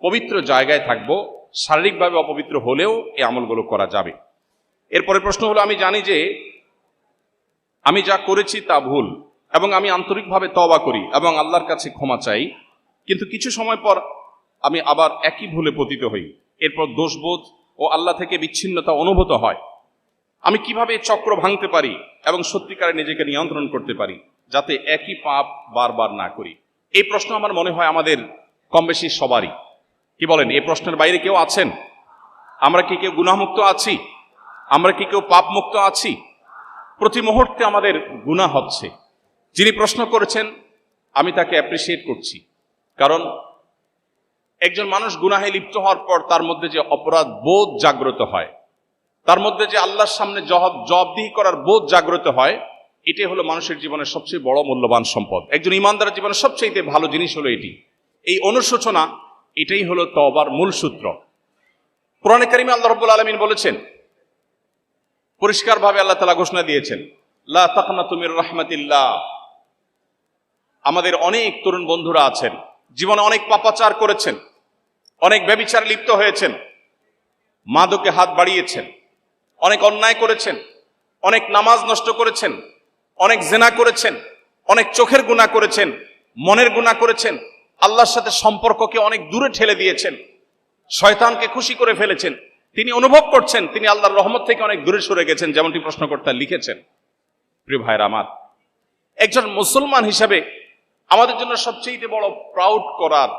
পবিত্র জায়গায় থাকবো, শারীরিকভাবে অপবিত্র হলেও এই আমলগুলো করা যাবে। এরপরে প্রশ্ন হলো, আমি জানি যে আমি যা করেছি তা ভুল এবং আমি আন্তরিকভাবে তওবা করি এবং আল্লাহর কাছে ক্ষমা চাই, কিন্তু কিছু সময় পর আমি আবার একই ভুলে পতিত হই, এরপর দোষবোধ ও আল্লাহ থেকে বিচ্ছিন্নতা অনুভূত হয়। আমি কিভাবে চক্র ভাঙতে পারি এবং সত্যিকারে নিজেকে নিয়ন্ত্রণ করতে পারি যাতে একই পাপ বারবার না করি? এই প্রশ্ন আমার মনে হয় আমাদের কম বেশি সবারই। কি বলেন, এই প্রশ্নের বাইরে কেউ আছেন? আমরা কি কেউ গুনাহমুক্ত আছি? আমরা কি কেউ পাপ মুক্ত আছি? প্রতি মুহূর্তে আমাদের গুনাহ হচ্ছে। যিনি প্রশ্ন করেছেন আমি তাকে অ্যাপ্রিসিয়েট করছি, কারণ একজন মানুষ গুনাহে লিপ্ত হওয়ার পর তার মধ্যে যে অপরাধ বোধ জাগ্রত হয়, তার মধ্যে যে আল্লাহর সামনে জবাবদিহি করার বোধ জাগ্রত হয়, এটাই হলো মানুষের জীবনের সবচেয়ে বড় মূল্যবান সম্পদ। একজন ইমানদারের জীবনের সবচেয়ে ভালো জিনিস হলো এটি। এই অনুশোচনা, এটাই হলো তওবার মূল সূত্র। কোরআনে কারিমে আল্লাহ রাব্বুল আলামিন বলেছেন, পরিষ্কারভাবে আল্লাহ তাআলা ঘোষণা দিয়েছেন, লা তাকনাতু মির রাহমাতিল্লাহ। আমাদের অনেক তরুণ বন্ধুরা আছেন, জীবনে অনেক পাপাচার করেছেন, অনেক ব্যভিচার লিপ্ত হয়েছেন, মাদকে হাত বাড়িয়েছেন, অনেক অন্যায় করেছেন, অনেক নামাজ নষ্ট করেছেন, অনেক জেনা করেছেন, অনেক চোখের গুনাহ করেছেন, মনের গুনাহ করেছেন, আল্লাহর সাথে সম্পর্ককে অনেক দূরে ঠেলে দিয়েছেন, শয়তানকে খুশি করে ফেলেছেন। তিনি অনুভব করছেন তিনি আল্লাহর রহমত থেকে অনেক দূরে সরে গেছেন, যেমনটি প্রশ্নকর্তা লিখেছেন। প্রিয় ভাইরা আমার, একজন মুসলমান হিসাবে আমাদের জন্য সবচেয়ে বড় প্রাউড করার,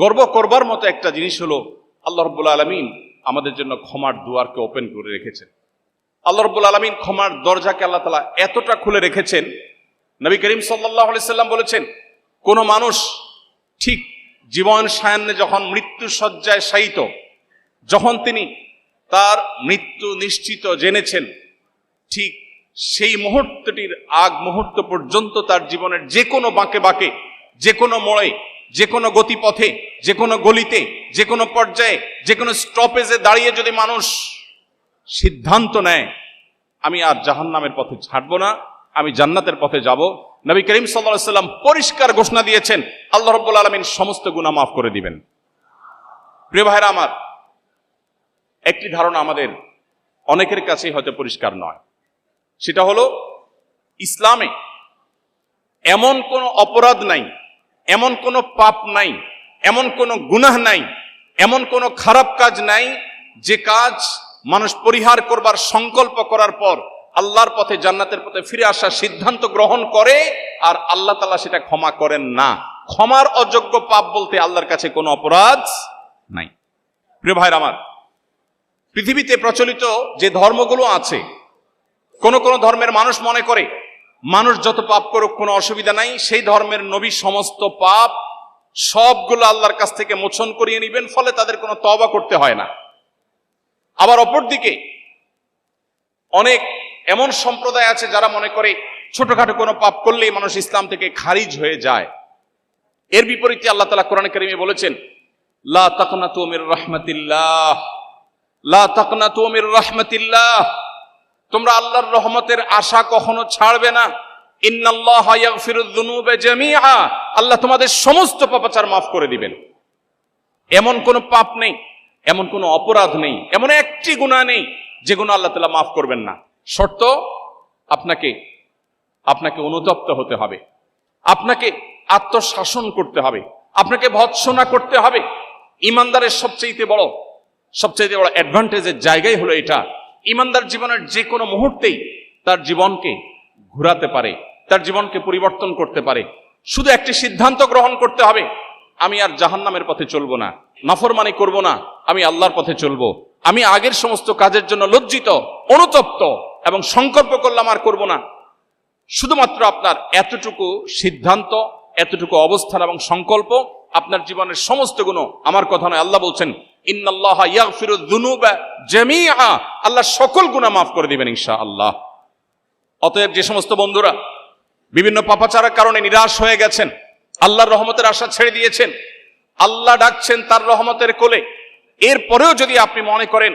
গর্ব করবার মতো একটা জিনিস হলো আল্লাহ রাব্বুল আলামিন আমাদের জন্য ক্ষমার দুয়ারকে ওপেন করে রেখেছেন। আল্লাহ রাব্বুল আলামিন ক্ষমার দরজাকে আল্লাহ তাআলা এতটা খুলে রেখেছেন, নবী করিম সাল্লাল্লাহু আলাইহি সাল্লাম বলেছেন, কোন মানুষ ঠিক জীবন সায়ান্নে যখন মৃত্যু শয্যায় শায়িত, যখন তিনি তার মৃত্যু নিশ্চিত জেনেছেন, ঠিক সেই মুহূর্তটির আগ মুহূর্ত পর্যন্ত তার জীবনের যে কোনো বাঁকে বাঁকে, যে কোনো মোড়ে, যে কোনো গতিপথে, যে কোনো গলিতে, যে কোনো পর্যায়ে, যে কোনো স্টপেজে দাঁড়িয়ে যদি মানুষ সিদ্ধান্ত নেয় আমি আর জাহান্নামের পথে ছাড়বো না, আমি জান্নাতের পথে যাব, নবী করিম সাল্লাল্লাহু আলাইহি সাল্লাম পরিষ্কার ঘোষণা দিয়েছেন আল্লাহ রাব্বুল আলামিন সমস্ত গুনাহ মাফ করে দিবেন। প্রিয় ভাইরা আমার, একটি ধারণা আমাদের অনেকের কাছেই হয়তো পরিষ্কার নয়, সেটা হলো ইসলামে এমন কোনো অপরাধ নাই, এমন কোনো পাপ নাই, এমন কোনো গুনাহ নাই, এমন কোনো খারাপ কাজ নাই যে কাজ মানুষ পরিহার করবার সংকল্প করার পর আল্লাহর পথে, জান্নাতের পথে ফিরে আসার সিদ্ধান্ত গ্রহণ করে আর আল্লাহ তাআলা সেটা ক্ষমা করেন না। ক্ষমার অযোগ্য পাপ বলতে আল্লাহর কাছে কোনো অপরাধ নাই। প্রিয় ভাইরা আমার, পৃথিবীতে প্রচলিত যে ধর্মগুলো আছে, কোন কোন ধর্মের মানুষ মনে করে মানুষ যত পাপ করুক কোনো অসুবিধা নাই, সেই ধর্মের নবী সমস্ত পাপ সবগুলো আল্লাহর কাছ থেকে মোচন করিয়ে নেবেন, ফলে তাদের কোনো তওবা করতে হয় না। আবার অপরদিকে অনেক এমন সম্প্রদায় আছে যারা মনে করে ছোটখাটো কোনো পাপ করলেই মানুষ ইসলাম থেকে খারিজ হয়ে যায়। এর বিপরীতে আল্লাহ তাআলা কোরআনে কারিমে বলেছেন, লা তাকনাতু মির রাহমাতিল্লাহ, লা তাকনাতু মির রাহমাতিল্লাহ, তোমরা আল্লাহর রহমতের আশা কখনো ছাড়বে না। ইন্নাল্লাহা ইয়াগফিরুয যুনুবা জামিআ, আল্লাহ তোমাদের সমস্ত পাপাচার মাফ করে দিবেন। এমন কোনো পাপ নেই, এমন কোনো অপরাধ নেই, এমন একটি গুনাহ নেই যে গুনাহ আল্লাহ তাআলা মাফ করবেন না। শর্ত, আপনাকে অনুতপ্ত হতে হবে, আপনাকে আত্মশাসন করতে হবে, আপনাকে ভৎসনা করতে হবে। ইমানদারের সবচেয়ে বড় অ্যাডভান্টেজের জায়গাই হলো এটা, ইমানদার জীবনের যে কোনো মুহূর্তেই তার জীবনকে ঘোরাতে পারে, তার জীবনকে পরিবর্তন করতে পারে। শুধু একটি সিদ্ধান্ত গ্রহণ করতে হবে, আমি আর জাহান্নামের পথে চলবো না, নাফরমানি করব না, আমি আল্লাহর পথে চলবো। আমি আগের সমস্ত কাজের জন্য লজ্জিত, অনুতপ্ত এবং সংকল্প করলাম আর করব না। শুধুমাত্র আপনার এতটুকু সিদ্ধান্ত, এতটুকু অবস্থান এবং সংকল্প আপনার জীবনের সমস্ত গুণ, আমার কথা নয়, আল্লাহ বলছেন ইন্নাল্লাহা ইয়াগফিরুয যুনুবা জামিআ, আল্লাহ সকল গুনাহ মাফ করে দিবেন ইনশাআল্লাহ। অতএব যে সমস্ত বন্ধুরা বিভিন্ন পাপাচারের কারণে নিরাশ হয়ে গেছেন, আল্লাহর রহমতের আশা ছেড়ে দিয়েছেন, আল্লাহ ডাকছেন তার রহমতের কোলে, এরপরেও যদি আপনি মনে করেন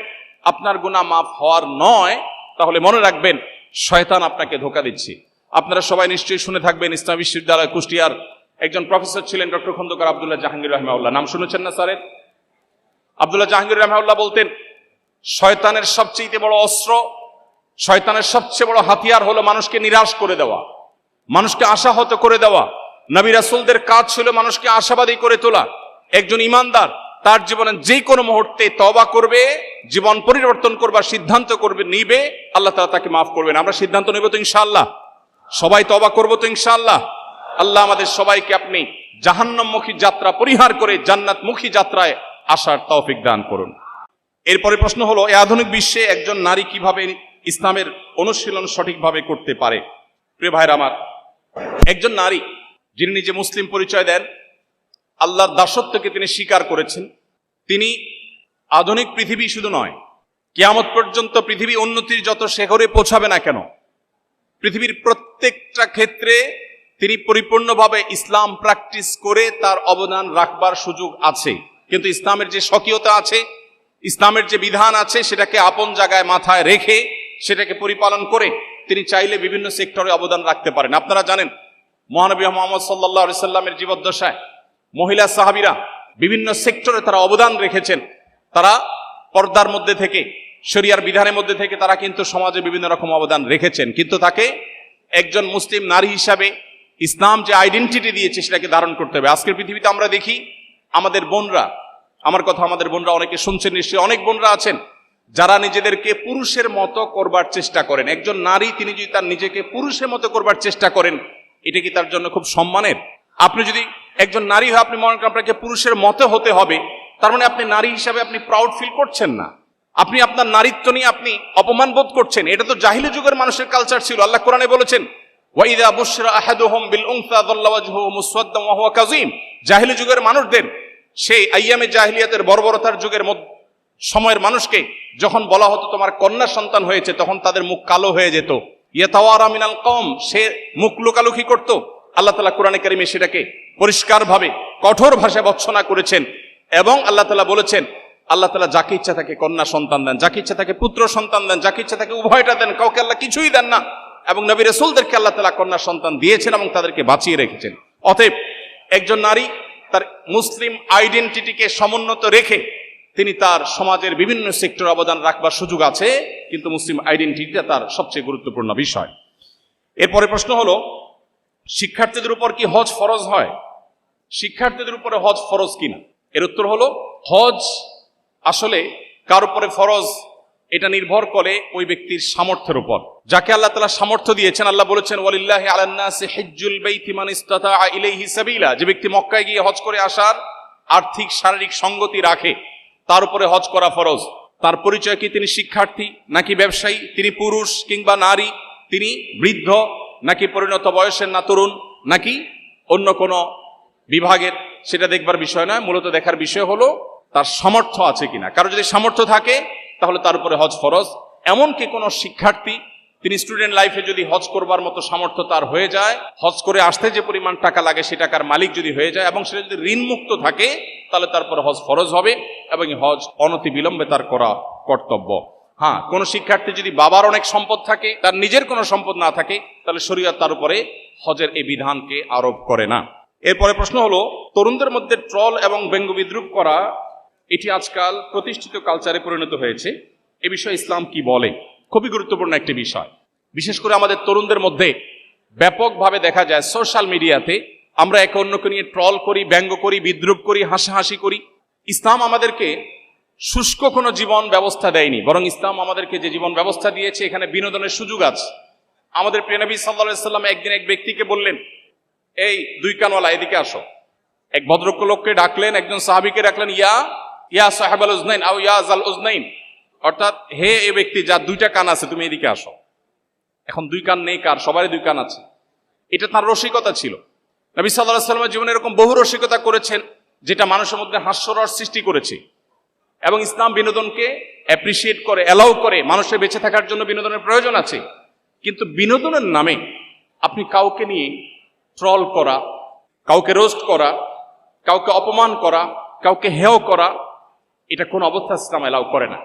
আপনার গুনাহ মাফ হওয়ার নয়, তাহলে মনে রাখবেন শয়তান আপনাকে ধোঁকা দিচ্ছে। আপনারা সবাই নিশ্চয়ই শুনে থাকবেন, ইসলামী বিশ্ববিদ্যালয় কুষ্টিয়ার একজন প্রফেসর ছিলেন ডক্টর খন্দকার আব্দুল্লাহ জাহাঙ্গীর রাহিমাহুল্লাহ, নাম শুনেছেন না স্যারের? আব্দুল্লাহ জাহাঙ্গীর রাহিমাহুল্লাহ বলতেন, শয়তানের সবচেয়ে বড় অস্ত্র, শয়তানের সবচেয়ে বড় হাতিয়ার হলো মানুষকে নিরাশ করে দেওয়া, মানুষকে আশাহত করে দেওয়া। নবী রাসূলদের কাজ ছিল মানুষকে আশাবাদী করে তোলা। একজন ইমানদার তার জীবনে যে কোনো মুহূর্তে তওবা করবে, জীবন পরিবর্তন করবার সিদ্ধান্ত করবে, নিবে, আল্লাহ তাআলা তাকে মাফ করবেন। আমরা সিদ্ধান্ত নেব তো ইনশাআল্লাহ? সবাই তওবা করব তো ইনশাআল্লাহ? আল্লাহ আমাদের সবাইকে আপনি জাহান্নামমুখী যাত্রা পরিহার করে জান্নাতমুখী যাত্রায় আসার তৌফিক দান করুন। এরপরে প্রশ্ন হলো, এই আধুনিক বিশ্বে একজন নারী কিভাবে ইসলামের অনুশীলন সঠিকভাবে করতে পারে? প্রিয় ভাইরা আমার, একজন নারী যিনি নিজে মুসলিম পরিচয় দেন, আল্লাহর দাসত্বকে তিনি স্বীকার করেছেন, তিনি আধুনিক পৃথিবী শুধু নয়, কিয়ামত পর্যন্ত পৃথিবী উন্নতির যত শিখরে পৌঁছাবে না কেন, পৃথিবীর প্রত্যেকটা ক্ষেত্রে তিনি পরিপূর্ণভাবে ইসলাম প্র্যাকটিস করে তার অবদান রাখবার সুযোগ আছে। কিন্তু ইসলামের যে স্বকীয়তা আছে, ইসলামের যে বিধান আছে, সেটাকে আপন জায়গায় মাথায় রেখে সেটাকে পরিপালন করে তিনি চাইলে বিভিন্ন সেক্টরে অবদান রাখতে পারেন। আপনারা জানেন, মহানবী মুহাম্মদ সাল্লাল্লাহু আলাইহি সাল্লামের জীবদ্দশায় মহিলা সাহাবীরা বিভিন্ন সেক্টরে তারা অবদান রেখেছেন। তারা পর্দার মধ্যে থেকে, শরিয়ার বিধানের মধ্যে থেকে তারা কিন্তু সমাজে বিভিন্ন রকম অবদান রেখেছেন। কিন্তু তাকে একজন মুসলিম নারী হিসাবে ইসলাম যে আইডেন্টিটি দিয়েছে সেটাকে ধারণ করতে হবে। আজকের পৃথিবীতে আমরা দেখি আমাদের বোনরা, আমার কথা আমাদের বোনরা অনেকে শুনছেন নিশ্চয়ই, অনেক বোনরা আছেন যারা নিজেদেরকে পুরুষের মতো করবার চেষ্টা করেন। একজন নারী তিনি যদি তার নিজেকে পুরুষের মতো করবার চেষ্টা করেন, এটা কি তার জন্য খুব সম্মানের? আপনি যদি একজন নারী হয়, আপনি মনে করেন আপনাকে পুরুষের মতো হতে হবে, তার মানে আপনি নারী হিসাবে আপনি প্রাউড ফিল করছেন না, আপনি আপনার নারীত্ব নিয়ে আপনি অপমান বোধ করছেন। এটা তো জাহিলি যুগের মানুষের কালচার ছিল। আল্লাহ কোরআনে বলেছেন, ওয়াইদা বুশরা আহাদুহুম বিল উনসা যাল্লা ওয়াজহুহু মুসওয়াদ্দান ওয়া হুয়া কাযীম। জাহিলি যুগের মানুষদের, সেই আইয়ামে জাহিলিয়াতের বর্বরতার যুগের সময়ের মানুষকে যখন বলা হতো তোমার কন্যা সন্তান হয়েছে, তখন তাদের মুখ কালো হয়ে যেত। ইয়াতাওয়ারা মিনাল কওম, সে মুখ লুকালুকি করত। আল্লাহ তাআলা কোরআনে কারিমে সেটাকে পরিষ্কারভাবে কঠোর ভাষায় ভর্ৎসনা করেছেন। এবং আল্লাহ তাআলা বলেছেন, আল্লাহ তাআলা যাকে ইচ্ছা তাকে কন্যা সন্তান দেন, যাকে ইচ্ছা তাকে পুত্র সন্তান দেন, যাকে ইচ্ছা তাকে উভয়টা দেন, কাউকে আল্লাহ কিছুই দেন না। এবং নবী রাসূলদেরকে আল্লাহ তাআলা কন্যা সন্তান দিয়েছেন এবং তাদেরকে বাঁচিয়ে রেখেছেন। অতএব একজন নারী তার মুসলিম আইডেন্টিটিকে সমুন্নত রেখে তিনি তার সমাজের বিভিন্ন সেক্টরে অবদান রাখবার সুযোগ আছে, কিন্তু মুসলিম আইডেন্টিটিটা তার সবচেয়ে গুরুত্বপূর্ণ বিষয়। এরপরে প্রশ্ন হলো, শিক্ষার্থীদের উপর কি হজ ফরজ হয়? শিক্ষার্থীদের উপরে হজ ফরজ কিনা? এর উত্তর হলো, হজ আসলে কার উপরে ফরজ এটা নির্ভর করে ওই ব্যক্তির সামর্থ্যের উপর। যাকে আল্লাহ তাআলা সামর্থ্য দিয়েছেন, আল্লাহ বলেছেন ওয়ালিল্লাহি আলান নাসি হিজ্জুল বাইতি মান ইসতাতাআ ইলাইহি সাবিলা, যে ব্যক্তি মক্কায় গিয়ে হজ করে আসার আর্থিক শারীরিক সঙ্গতি রাখে তার উপরে হজ করা ফরজ। তার পরিচয় কি তিনি শিক্ষার্থী নাকি ব্যবসায়ী, তিনি পুরুষ কিংবা নারী, তিনি বৃদ্ধ নাকি পরিণত বয়সের না তরুণ নাকি অন্য কোনো বিভাগের, সেটা দেখবার বিষয় নয়। মূলত দেখার বিষয় হলো তার সামর্থ্য আছে কিনা। কারো যদি সামর্থ্য থাকে তাহলে তার উপরে হজ ফরজ। এমনকি কোনো শিক্ষার্থী তিনি স্টুডেন্ট লাইফে যদি হজ করবার মতো সামর্থ্য তার হয়ে যায়, হজ করে আসতে যে পরিমাণ টাকা লাগে সে টাকার মালিক যদি হয়ে যায় এবং সেটা যদি ঋণমুক্ত থাকে, তাহলে তারপর হজ ফরজ হবে এবং হজ অনতি বিলম্বে তার করা কর্তব্য। হ্যাঁ, কোন শিক্ষার্থী যদি বাবার অনেক সম্পদ থাকে, তার নিজের কোনো সম্পদ না থাকে, তাহলে শরীয়ত তার উপরে হজের এই বিধানকে আরোপ করে না। এরপরে প্রশ্ন হলো, তরুণদের মধ্যে ট্রল এবং ব্যঙ্গ বিদ্রুপ করা এটি আজকাল প্রতিষ্ঠিত কালচারে পরিণত হয়েছে। এ বিষয়ে ইসলাম কি বলে? খুবই গুরুত্বপূর্ণ একটি বিষয়। বিশেষ করে আমাদের তরুণদের মধ্যে ব্যাপকভাবে দেখা যায় সোশ্যাল মিডিয়াতে আমরা একে অন্যকে নিয়ে ট্রল করি, ব্যঙ্গ করি, বিদ্রুপ করি, হাসাহাসি করি। ইসলাম আমাদেরকে শুষ্ক কোনো জীবন ব্যবস্থা দেয়নি, বরং ইসলাম আমাদেরকে যে জীবন ব্যবস্থা দিয়েছে এখানে বিনোদনের সুযোগ আছে। আমাদের প্রিয় নবী সাল্লাল্লাহু আলাইহি সাল্লাম একদিন এক ব্যক্তিকে বললেন, এই দুই কানওয়ালা এদিকে আসো। এক ভদ্রলোককে ডাকলেন, একজন সাহাবীকে ডাকলেন, ইয়া সাহেবাল উজনাইন আও ইয়া জাল উজনাইন, অর্থাৎ হে এই ব্যক্তি যার দুইটা কান আছে তুমি এদিকে আসো। এখন দুই কান নেই কার? সবারই দুই কান আছে। এটা তার রসিকতা ছিল। নবী সাল্লাল্লাহু আলাইহি সাল্লামের জীবনে এরকম বহু রসিকতা করেছেন যেটা মানুষের মধ্যে হাস্যরস সৃষ্টি করেছে। এবং ইসলাম বিনোদনকে অ্যাপ্রিসিয়েট করে, অ্যালাউ করে। মানুষের বেঁচে থাকার জন্য বিনোদনের প্রয়োজন আছে, কিন্তু বিনোদনের নামে আপনি কাউকে নিয়ে ট্রল করা, কাউকে রোস্ট করা, কাউকে অপমান করা, কাউকে হেয় করা, এটা কোন অবস্থা ইসলাম অ্যালাউ করে না।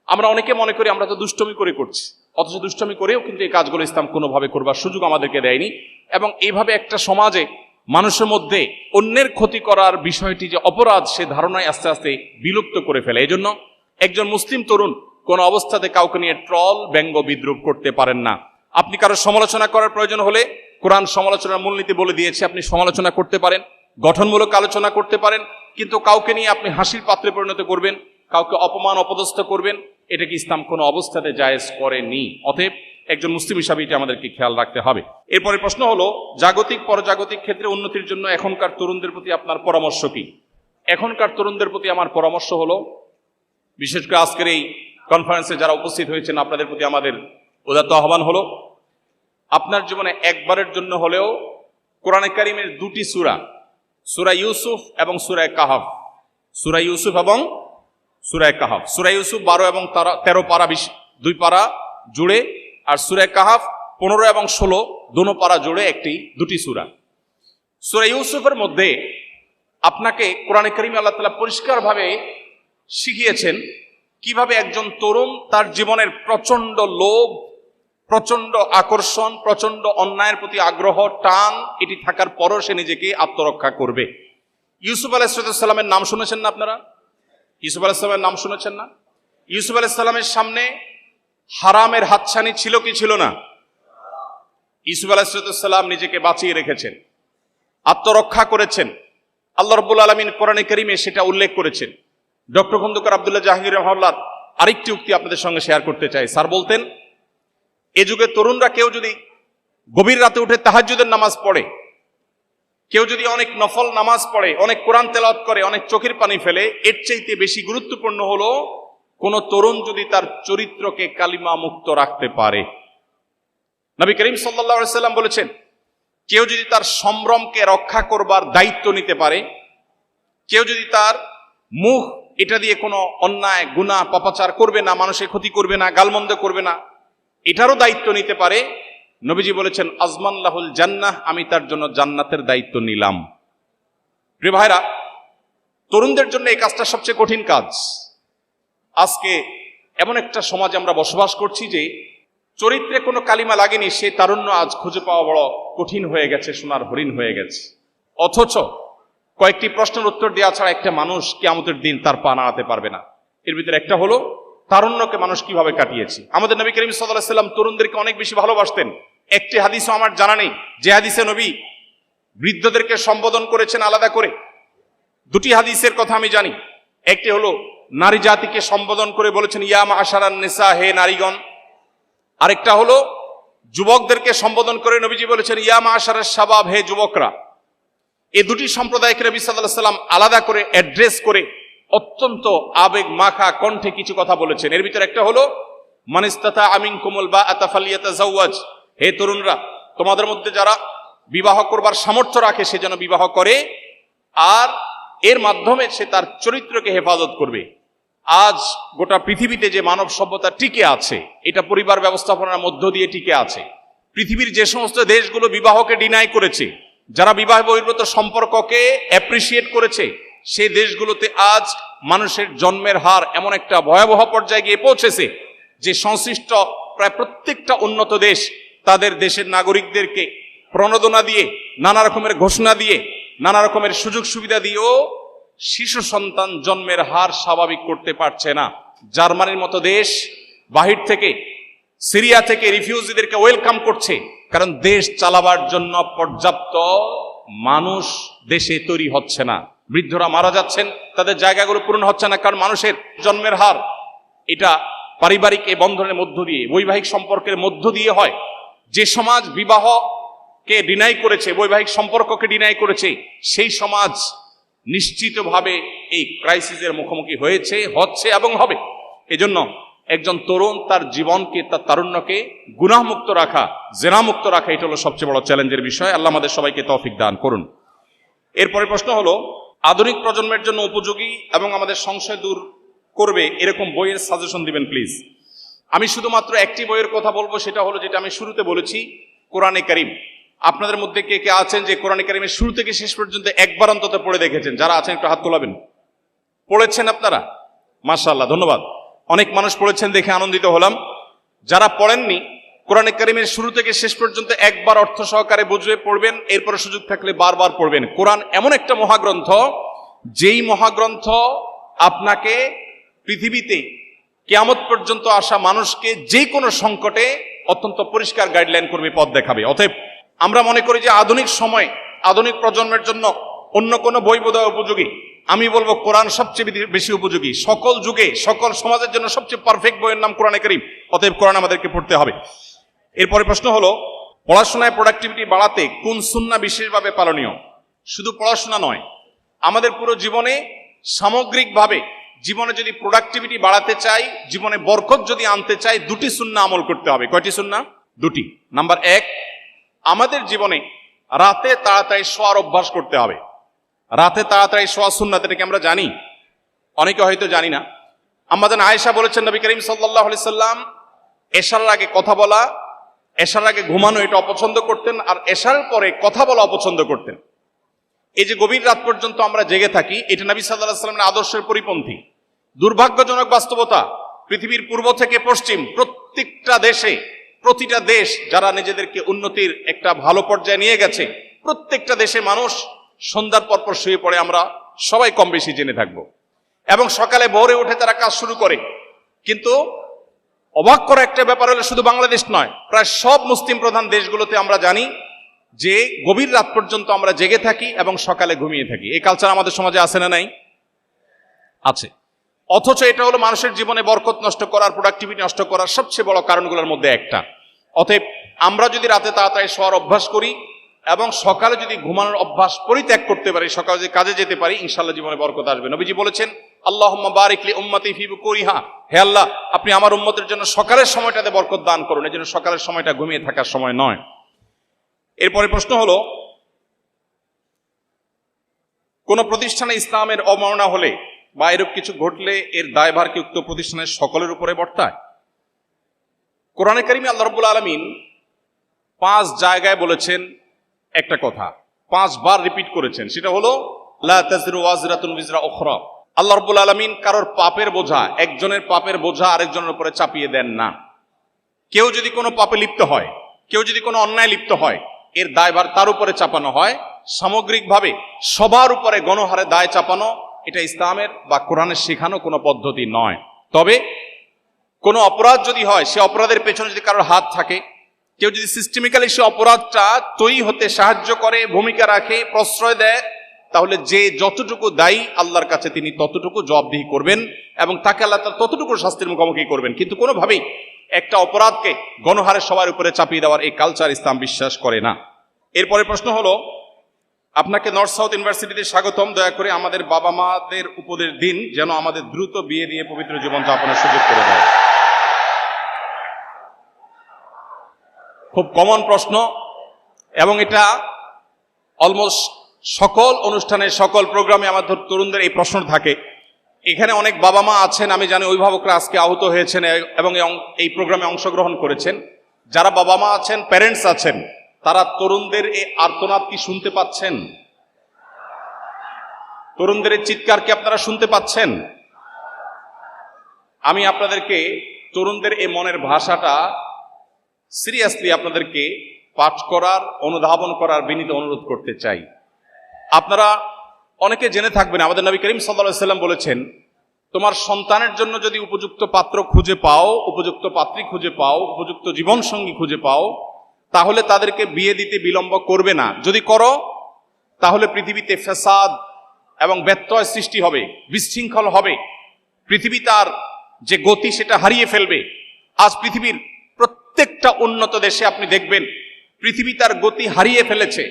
আমরা অনেকে মনে করি আমরা তো দুষ্টমি করে করছি, অথচ দুষ্টমি করেও কিন্তু এই কাজগুলো ইসলাম কোনোভাবে করবার সুযোগ আমাদেরকে দেয়নি। এবং এইভাবে একটা সমাজে মানুষের মধ্যে অন্যের ক্ষতি করার বিষয়টি যে অপরাধ, সে ধারণায় আস্তে আস্তে বিলুপ্ত করে ফেলে। এই জন্য একজন মুসলিম তরুণ কোন অবস্থাতে কাউকে নিয়ে ট্রল, ব্যঙ্গ, বিদ্রুপ করতে পারেন না। আপনি কারো সমালোচনা করার প্রয়োজন হলে কোরআন সমালোচনার মূলনীতি বলে দিয়েছে, আপনি সমালোচনা করতে পারেন, গঠনমূলক আলোচনা করতে পারেন, কিন্তু কাউকে নিয়ে আপনি হাসির পাত্রে পরিণত করবেন, কাউকে অপমান অপদস্থ করবেন, এটা কি ইসলাম কোনো অবস্থাতে জায়েজ করেনি। অতএব একজন মুসলিম হিসাবে এটা আমাদেরকে খেয়াল রাখতে হবে। এরপরে প্রশ্ন হলো, জাগতিক পরজাগতিক ক্ষেত্রে উন্নতির জন্য এখনকার তরুণদের প্রতি আপনার পরামর্শ কি? এখনকার তরুণদের প্রতি আমার পরামর্শ হলো, বিশেষ করে আজকের এই কনফারেন্সে যারা উপস্থিত হয়েছেন আপনাদের প্রতি আমাদের উদাত্ত আহ্বান হলো, আপনার জীবনে একবারের জন্য হলেও কোরআনে কারিমের দুটি সূরা, সূরা ইউসুফ এবং সূরা কাহাফ, সূরা ইউসুফ এবং সূরা কাহাফ, সূরা ইউসুফ 12 এবং 13 পারা, 2 পারা জুড়ে, আর সূরা কাহাফ 15 এবং 16 দুটো পারা জুড়ে দুটি সূরা। সূরা ইউসুফের মধ্যে আপনাকে কোরআনে কারিমে আল্লাহ তাআলা পরিষ্কারভাবে শিখিয়েছেন কিভাবে একজন তরুণ তার জীবনের প্রচন্ড লোভ, প্রচন্ড আকর্ষণ, প্রচন্ড অন্যায়ের প্রতি আগ্রহ, টান এটি থাকার পরও সে নিজেকে আত্মরক্ষা করবে। ইউসুফ আলাইহিস সালামের নাম শুনেছেন না আপনারা? ইউসুফ আলাইহিস সালামের নাম শুনেছেন না? ইউসুফ আলাইহিস সালামের সামনে হারামের হাতছানি ছিল কি ছিল না? ইউসুফ আলাইহিস সালাম নিজেকে বাঁচিয়ে রেখেছেন, আত্মরক্ষা করেছেন। আল্লাহ রাব্বুল আলামিন কোরআনে কারিমে সেটা উল্লেখ করেছেন। ডক্টর খন্দকার আব্দুল্লাহ জাহাঙ্গীর রাহিমাহুল্লাহ আরেকটি উক্তি আপনাদের সঙ্গে শেয়ার করতে চাই। স্যার বলতেন, এ যুগে তরুণরা কেউ যদি গভীর রাতে উঠে তাহাজ্জুদের নামাজ পড়ে, কেউ যদি অনেক নফল নামাজ পড়ে, অনেক কোরআন তেলাওয়াত করে, অনেক চোখের পানি ফেলে, এর চাইতে বেশি গুরুত্বপূর্ণ হলো কোন তরুণ যদি তার চরিত্রকে কালিমা মুক্ত রাখতে পারে। নবী করিম সাল্লাল্লাহু আলাইহি সাল্লাম বলেছেন, কেউ যদি তার সম্ভ্রমকে রক্ষা করবার দায়িত্ব নিতে পারে, কেউ যদি তার মুখ এটা দিয়ে কোনো অন্যায় গুনাহ পাপাচার করবে না, মানুষের ক্ষতি করবে না, গালমন্দ করবে না, এটারও দায়িত্ব নিতে পারে, নবীজি বলেছেন আজমান লাহুল জান্নাহ, আমি তার জন্য জান্নাতের দায়িত্ব নিলাম। প্রিয় ভাইরা, তরুণদের জন্য এই কাজটা সবচেয়ে কঠিন কাজ। আজকে এমন একটা সমাজে আমরা বসবাস করছি যে চরিত্রে কোনো কালিমা লাগেনি, সে তারুণ্য আজ খুঁজে পাওয়া বড় কঠিন হয়ে গেছে, সোনার হরিণ হয়ে গেছে। অথচ কয়েকটি প্রশ্নের উত্তর দেওয়া ছাড়া একটা মানুষ কিয়ামতের দিন তার পা নাড়াতে পারবে না। এর ভিতরে একটা হলো তারুণ্যকে মানুষ কিভাবে কাটিয়েছে। আমাদের নবী করিম সাল্লাল্লাহু আলাইহি সাল্লাম তরুণদেরকে অনেক বেশি ভালোবাসতেন। একটি হাদিসও আমার জানা নেই যে হাদিসে নবী বৃদ্ধদেরকে সম্বোধন করেছেন আলাদা করে। দুটি হাদিসের কথা আমি জানি। একটি হলো নারী জাতিকে সম্বোধন করে বলেছেন ইয়া মাআশারান নিসা, হে নারীগণ। আরেকটা হলো যুবকদেরকে সম্বোধন করে নবীজি বলেছেন ইয়া মাআশারাস শাবাব, হে যুবকরা। এই দুটি সম্প্রদায়কে নবী সাল্লাল্লাহু আলাইহি সাল্লাম আলাদা করে অ্যাড্রেস করে অত্যন্ত আবেগ মাখা কণ্ঠে কিছু কথা বলেছেন। এর ভিতরে একটা হলো মান ইসতাতা মিনকুমুল বাআতা ফালিয়াতাজাওয়াজ, হে তরুণরা, তোমাদের মধ্যে যারা বিবাহ করবার সামর্থ্য রাখে সে যেন বিবাহ করে, আর এর মাধ্যমে সে তার চরিত্রকে হেফাজত করবে। আজ গোটা পৃথিবীতে যে মানব সভ্যতা টিকে আছে, এটা পরিবার ব্যবস্থাপনার মধ্য দিয়ে টিকে আছে। পৃথিবীর যে সমস্ত দেশগুলো বিবাহকে ডিনাই করেছে, যারা বিবাহ বহির্ভূত সম্পর্ককে অ্যাপ্রিসিয়েট করেছে, সেই দেশগুলোতে আজ মানুষের জন্মের হার এমন একটা ভয়াবহ পর্যায়ে গিয়ে পৌঁছেছে যে সংশ্লিষ্ট প্রায় প্রত্যেকটা উন্নত দেশ তাদের দেশের নাগরিকদেরকে প্রণোদনা দিয়ে, নানা রকমের ঘোষণা দিয়ে, নানা রকমের সুযোগ সুবিধা দিয়েও শিশু সন্তান জন্মের হার স্বাভাবিক করতে পারছে না। জার্মানির মতো দেশ বাহির থেকে, সিরিয়া থেকে রিফিউজিদেরকে ওয়েলকাম করছে, কারণ দেশ চালাবার জন্য পর্যাপ্ত মানুষ দেশে তৈরি হচ্ছে না। বৃদ্ধরা মারা যাচ্ছেন, তাদের জায়গাগুলো পূরণ হচ্ছে না, কারণ মানুষের জন্মের হার এটা পারিবারিক এই বন্ধনের মধ্য দিয়ে, বৈবাহিক সম্পর্কের মধ্য দিয়ে হয়। যে সমাজ বিবাহকে ডিনাই করেছে, বৈবাহিক সম্পর্ককে ডিনাই করেছে, সেই সমাজ নিশ্চিতভাবে এই ক্রাইসিসের মুখোমুখি হয়েছে, হচ্ছে এবং হবে। এজন্য একজন তরুণ তার জীবনকে, তার তারুণ্যকে গুনাহমুক্ত রাখা, জেনামুক্ত রাখা, এটা হলো সবচেয়ে বড় চ্যালেঞ্জের বিষয়। আল্লাহ আমাদের সবাইকে তৌফিক দান করুন। এরপরে প্রশ্ন হলো, আধুনিক প্রজন্মের জন্য উপযোগী এবং আমাদের সংশয় দূর করবে এরকম বইয়ের সাজেশন দিবেন প্লিজ। আমি শুধুমাত্র একটি বইয়ের কথা বলবো, সেটা হলো যেটা আমি শুরুতে বলেছি, কোরআনে কারীম। আপনাদের মধ্যে কে কে আছেন যে কোরআনে কারীমের শুরু থেকে শেষ পর্যন্ত একবার অন্তত পড়ে দেখেছেন? যারা আছেন একটু হাত তোলাবেন। পড়েছেন আপনারা? মাশাআল্লাহ, ধন্যবাদ। অনেক মানুষ পড়েছেন দেখে আনন্দিত হলাম। যারা পড়েননি, কোরআনে কারীমের শুরু থেকে শেষ পর্যন্ত একবার অর্থ সহকারে বুঝে পড়বেন, এরপরে সুযোগ থাকলে বারবার পড়বেন। কোরআন এমন একটা মহাগ্রন্থ, যেই মহাগ্রন্থ আপনাকে পৃথিবীতে কিয়ামত পর্যন্ত আসা মানুষকে যে কোনো সংকটে অত্যন্ত পরিষ্কার গাইডলাইন করবে, পথ দেখাবে। অতএব আমরা মনে করি যে আধুনিক সময়, আধুনিক প্রজন্মের জন্য অন্য কোনো বই বোধহয় উপযোগী। আমি বলবো কোরআন সবচেয়ে বেশি উপযোগী। সকল যুগে সকল সমাজের জন্য সবচেয়ে পারফেক্ট বইয়ের নাম কোরআনে কারীম। অতএব কোরআন আমাদেরকে পড়তে হবে। এরপরে প্রশ্ন হলো, পড়াশোনায় প্রোডাক্টিভিটি বাড়াতে কোন সুন্নাহ বিশেষভাবে পালনীয়? শুধু পড়াশোনা নয়, আমাদের পুরো জীবনে সামগ্রিকভাবে জীবনে যদি প্রোডাক্টিভিটি বাড়াতে চাই, জীবনে বরকত যদি আনতে চাই, দুটি সুন্নাহ আমল করতে হবে। কয়টি সুন্নাহ? দুটি। নাম্বার 1, আমাদের জীবনে রাতে তাড়াতাড়ি শোয়ার অভ্যাস করতে হবে। রাতে তাড়াতাড়ি শোয়া সুন্নাত, এটাকে আমরা জানি, অনেকে হয়তো জানি না। আম্মাজান আয়েশা বলেছেন, নবী করিম সাল্লাল্লাহু আলাইহি সাল্লাম এশার আগে কথা বলা, এশার আগে ঘুমানো এটা অপছন্দ করতেন, আর এশার পরে কথা বলা অপছন্দ করতেন। এই যে গভীর রাত পর্যন্ত আমরা জেগে থাকি, এটা নবী সাল্লাল্লাহু আলাইহি সাল্লামের আদর্শের পরিপন্থী। দুর্ভাগ্যজনক বাস্তবতা, পৃথিবীর পূর্ব থেকে পশ্চিম প্রতিটা দেশ যারা নিজেদেরকে উন্নতির একটা ভালো পর্যায়ে নিয়ে গেছে, প্রত্যেকটা দেশে মানুষ সন্ধ্যার পরপর শুয়ে পড়ে, আমরা সবাই কম বেশি জেনে থাকবো, এবং সকালে ভোরে উঠে তারা কাজ শুরু করে। কিন্তু অবাক করা একটা ব্যাপার হলো, শুধু বাংলাদেশ নয়, প্রায় সব মুসলিম প্রধান দেশগুলোতে আমরা জানি যে গভীর রাত পর্যন্ত আমরা জেগে থাকি এবং সকালে ঘুমিয়ে থাকি। এই কালচার আমাদের সমাজে আছে না নাই? আছে। অথচ এটা হলো মানুষের জীবনে বরকত নষ্ট করার, প্রোডাক্টিভিটি নষ্ট করার সবচেয়ে বড় কারণগুলোর মধ্যে একটা। অতএব আমরা যদি রাতে তাড়াতাড়ি শোয়ার অভ্যাস করি এবং সকালে যদি ঘুমানোর অভ্যাস পরিত্যাগ করতে পারি, সকালে যদি কাজে যেতে পারি, ইনশাআল্লাহ জীবনে বরকত আসবে। নবীজি বলেছেন, আল্লাহুম্মা বারিক লি উম্মতি ফি বুকুরিহা, হে আল্লাহ আপনি আমার উম্মতের জন্য সকালের সময়টাতে বরকত দান করুন। এই জন্য সকালের সময়টা ঘুমিয়ে থাকার সময় নয়। এরপরে প্রশ্ন হলো, কোন প্রতিষ্ঠানে ইসলামের অবমাননা হলে বা এরূপ কিছু ঘটলে এর দায়ভার কি উক্ত প্রতিষ্ঠানের সকলের উপরে বর্তায়? কোরআনে কারিমে আল্লাহ রাব্বুল আলামিন 5 জায়গায় বলেছেন একটা কথা, 5 বার রিপিট করেছেন, সেটা হলো লা তাযরু ওয়াজরাতুন বিজরা উখরা। আল্লাহ রাব্বুল আলামিন কারোর পাপের বোঝা, একজনের পাপের বোঝা আরেকজনের উপরে চাপিয়ে দেন না। কেউ যদি কোনো পাপে লিপ্ত হয়, কেউ যদি কোনো অন্যায় লিপ্ত হয়, এর দায়ভার তার উপরে চাপানো হয়। সামগ্রিকভাবে সবার উপরে গণহারে দায় চাপানো, এটা ইসলামের বা কোরআনের শেখানো কোনো পদ্ধতি নয়। তবে কোনো অপরাধ যদি হয়, সে অপরাধের পেছনে যদি কারোর হাত থাকে, কেউ যদি সিস্টেমিক্যালি সে অপরাধটা তৈরি হতে সাহায্য করে, ভূমিকা রাখে, প্রশ্রয় দেয়, তাহলে যে যতটুকু দায়ী আল্লাহর কাছে তিনি ততটুকু জবাবদিহি করবেন এবং তাকে আল্লাহ ততটুকু শাস্তির মুখোমুখি করবেন। কিন্তু কোনোভাবেই একটা অপরাধকে গণহারে সবার উপরে চাপিয়ে দেওয়ার এই কালচার ইসলাম বিশ্বাস করে না। এরপরে প্রশ্ন হলো, আপনাকে নর্থ সাউথ ইউনিভার্সিটিতে স্বাগতম। দয়া করে আমাদের বাবা মাদের উপদেশ দিন যেন আমাদের দ্রুত বিয়ে দিয়ে পবিত্র জীবন যাপনের সুযোগ করে দেয়। খুব কমন প্রশ্ন, এবং এটা অলমোস্ট সকল অনুষ্ঠানে, সকল প্রোগ্রামে আমাদের তরুণদের এই প্রশ্ন থাকে। এখানে অনেক বাবা মা আছেন, আমি জানি অভিভাবকরা আজকে আহত হয়েছেন এবং এই প্রোগ্রামে অংশগ্রহণ করেছেন। যারা বাবা মা আছেন, প্যারেন্টস আছেন, তারা তরুণদের এই আর্তনাদ কি শুনতে পাচ্ছেন? তরুণদের এই চিৎকার কি আপনারা শুনতে পাচ্ছেন? আমি আপনাদেরকে তরুণদের এই মনের ভাষাটা সিরিয়াসলি আপনাদেরকে পাঠ করার, অনুধাবন করার বিনীত অনুরোধ করতে চাই। আপনারা অনেকে জেনে থাকবেন, আমাদের নবী করিম সাল্লাল্লাহু আলাইহি সাল্লাম বলেছেন, তোমার সন্তানের জন্য যদি উপযুক্ত পাত্র খুঁজে পাও, উপযুক্ত পাত্রী খুঁজে পাও, উপযুক্ত জীবন সঙ্গী খুঁজে পাও, তাহলে তাদেরকে বিয়ে দিতে বিলম্ব করবে না। যদি করো তাহলে পৃথিবীতে ফ্যাসাদ এবং ব্যত্যয় সৃষ্টি হবে, বিশৃঙ্খল হবে, পৃথিবী তার যে গতি সেটা হারিয়ে ফেলবে। আজ পৃথিবীর প্রত্যেকটা উন্নত দেশে আপনি দেখবেন পৃথিবী তার গতি হারিয়ে ফেলেছে।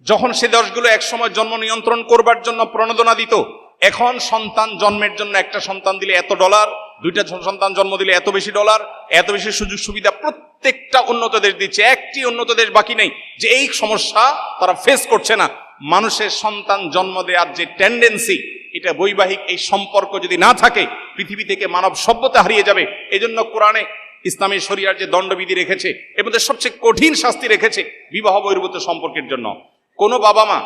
যখন সে দেশগুলো একসময় জন্ম নিয়ন্ত্রণ করবার জন্য প্রণোদনা দিত, এখন সন্তান জন্মের জন্য একটা সন্তান দিলে এত ডলার, দুইটা সন্তান জন্ম দিলে এত বেশি ডলার, এত বেশি সুযোগ সুবিধা প্রত্যেকটা উন্নত দেশ দিচ্ছে। একটি উন্নত দেশ বাকি নেই যে এই সমস্যা তারা ফেস করছে না। মানুষের সন্তান জন্ম দেওয়ার যে টেন্ডেন্সি, এটা বৈবাহিক এই সম্পর্ক যদি না থাকে, পৃথিবী থেকে মানব সভ্যতা হারিয়ে যাবে। এজন্য কোরআনে ইসলামী শরিয়ার যে দণ্ডবিধি রেখেছে, এর মধ্যে সবচেয়ে কঠিন শাস্তি রেখেছে বিবাহ বহির্ভূত সম্পর্কের জন্য। কোনো বাবা মা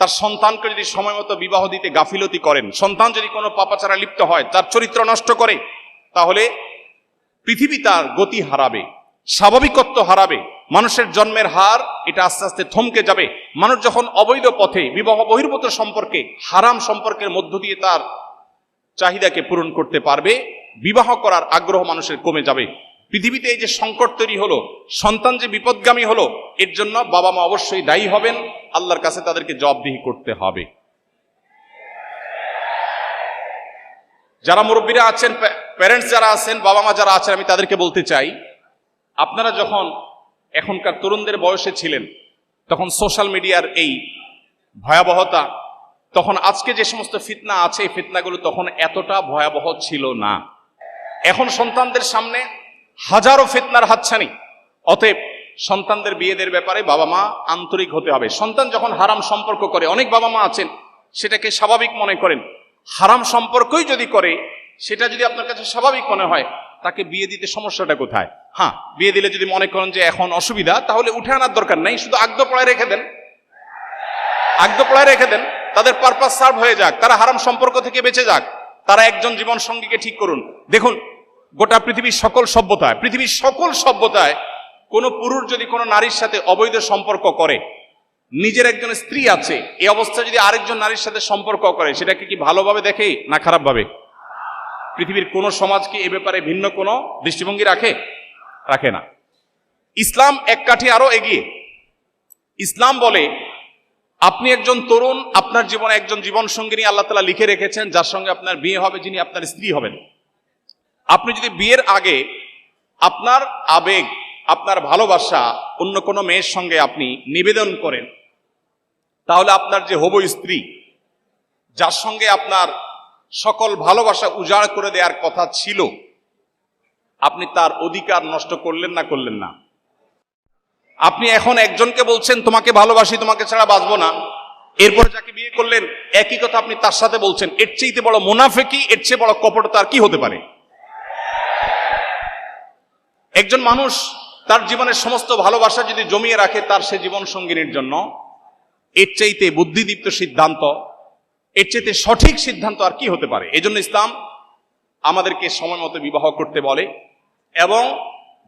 তার সন্তানকে যদি সময় মতো বিবাহ দিতে গাফিলতি করেন, সন্তান যদি কোনো পাপাচারে লিপ্ত হয়, তার চরিত্র নষ্ট করে, তাহলে পৃথিবী তার গতি হারাবে, স্বাভাবিকত্ব হারাবে, মানুষের জন্মের হার এটা আস্তে আস্তে থমকে যাবে। মানুষ যখন অবৈধ পথে বিবাহ বহির্ভূত সম্পর্কে, হারাম সম্পর্কের মধ্য দিয়ে তার চাহিদাকে পূরণ করতে পারবে, বিবাহ করার আগ্রহ মানুষের কমে যাবে। পৃথিবীতে এই যে সংকট তৈরি হলো, সন্তান যে বিপদগামী হলো, এর জন্য বাবা মা অবশ্যই দায়ী হবেন। আল্লাহর কাছে তাদেরকে জবাবদিহি করতে হবে। যারা মুরব্বীরা আছেন, প্যারেন্টস যারা আছেন, বাবা মা যারা আছেন, আমি তাদেরকে বলতে চাই, আপনারা যখন এখনকার তরুণদের বয়সে ছিলেন তখন সোশ্যাল মিডিয়ার এই ভয়াবহতা, তখন আজকে যে সমস্ত ফিতনা আছে এই ফিতনাগুলো তখন এতটা ভয়াবহ ছিল না। এখন সন্তানদের সামনে হাজারো ফিতনার হাতছানি। অতএব সন্তানদের বিয়েদের ব্যাপারে বাবা মা আন্তরিক হতে হবে। সন্তান যখন হারাম সম্পর্ক করে, অনেক বাবা মা আছেন সেটাকে স্বাভাবিক মনে করেন। হারাম সম্পর্কই যদি করে, সেটা যদি আপনার কাছে স্বাভাবিক মনে হয়, তাকে বিয়ে দিতে সমস্যাটা কোথায়? হ্যাঁ, বিয়ে দিলে যদি মনে করেন যে এখন অসুবিধা, তাহলে উঠে আনার দরকার নাই, শুধু আগদপড়ায় রেখে দেন, আগদপড়ায় রেখে দেন, তাদের পারপাস সার্ভ হয়ে যাক, তারা হারাম সম্পর্ক থেকে বেঁচে যাক, তারা একজন জীবন সঙ্গীকে ঠিক করুন। দেখুন, গোটা পৃথিবীর সকল সভ্যতায় কোন পুরুষ যদি কোনো নারীর সাথে অবৈধ সম্পর্ক করে, নিজের একজন স্ত্রী আছে, এই অবস্থায় যদি আরেকজন নারীর সাথে সম্পর্ক করে, সেটাকে কি ভালোভাবে দেখে না খারাপভাবে? পৃথিবীর কোন সমাজ কি এ ব্যাপারে ভিন্ন কোনো দৃষ্টিভঙ্গি রাখে না। ইসলাম এক কাঠি আরো এগিয়ে। ইসলাম বলে, আপনি একজন তরুণ, আপনার জীবনে একজন জীবন সঙ্গিনী আল্লাহ তাআলা লিখে রেখেছেন, যার সঙ্গে আপনার বিয়ে হবে, যিনি আপনার স্ত্রী হবেন। আপনি যদি বিয়ের আগে আপনার আবেগ, আপনার ভালোবাসা অন্য কোনো মেয়ের সঙ্গে আপনি নিবেদন করেন, তাহলে আপনার যে হবু স্ত্রী, যার সঙ্গে আপনার সকল ভালোবাসা উজাড় করে দেওয়ার কথা ছিল, আপনি তার অধিকার নষ্ট করলেন না? আপনি এখন একজনকে বলছেন তোমাকে ভালোবাসি, তোমাকে ছাড়া বাঁচবো না, এরপরে যাকে বিয়ে করলেন একই কথা আপনি তার সাথে বলছেন। এর চেয়ে বড় মুনাফিকি, এর চেয়ে বড় কপটতা আর কি হতে পারে? একজন মানুষ তার জীবনের সমস্ত ভালোবাসা যদি জমিয়ে রাখে তার সে জীবন সঙ্গিনীর জন্য, এর চাইতে বুদ্ধিদীপ্ত সিদ্ধান্ত, এর চাইতে সঠিক সিদ্ধান্ত আর কি হতে পারে? এই জন্য ইসলাম আমাদেরকে সময় মতো বিবাহ করতে বলে, এবং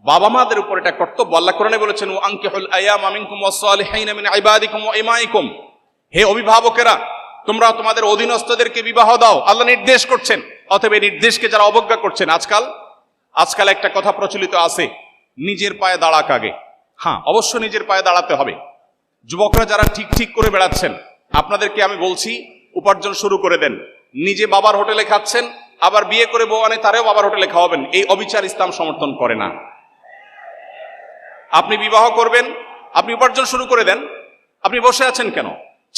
বাবা মাদের উপর এটা কর্তব্য। আল্লাহ কোরআনে বলেছেন, ও আনকিহুল আয়ামা মিনকুম ওয়াস-সালিহিনা মিন ইবাদিকুম ওয়া ইমাইকুম, হে অভিভাবকেরা, তোমরা তোমাদের অধীনস্থদেরকে বিবাহ দাও, আল্লাহ নির্দেশ করছেন। অতএব এই নির্দেশকে যারা অবজ্ঞা করছেন, আজকাল একটা কথা প্রচলিত আছে, নিজের পায়ে দাঁড়াক আগে। হ্যাঁ, অবশ্য নিজের পায়ে দাঁড়াতে হবে। যুবকরা যারা ঠিক করে বেড়াচ্ছেন, আপনাদেরকে আমি বলছি, উপার্জন শুরু করে দেন। নিজে বাবার হোটেলে খাচ্ছেন, আবার বিয়ে করে বউ আনে তারেও বাবার হোটেলে খাওয়াবেন, এই অবিচার ইসলাম সমর্থন করে না। আপনি বিবাহ করবেন, আপনি উপার্জন শুরু করে দেন। আপনি বসে আছেন কেন?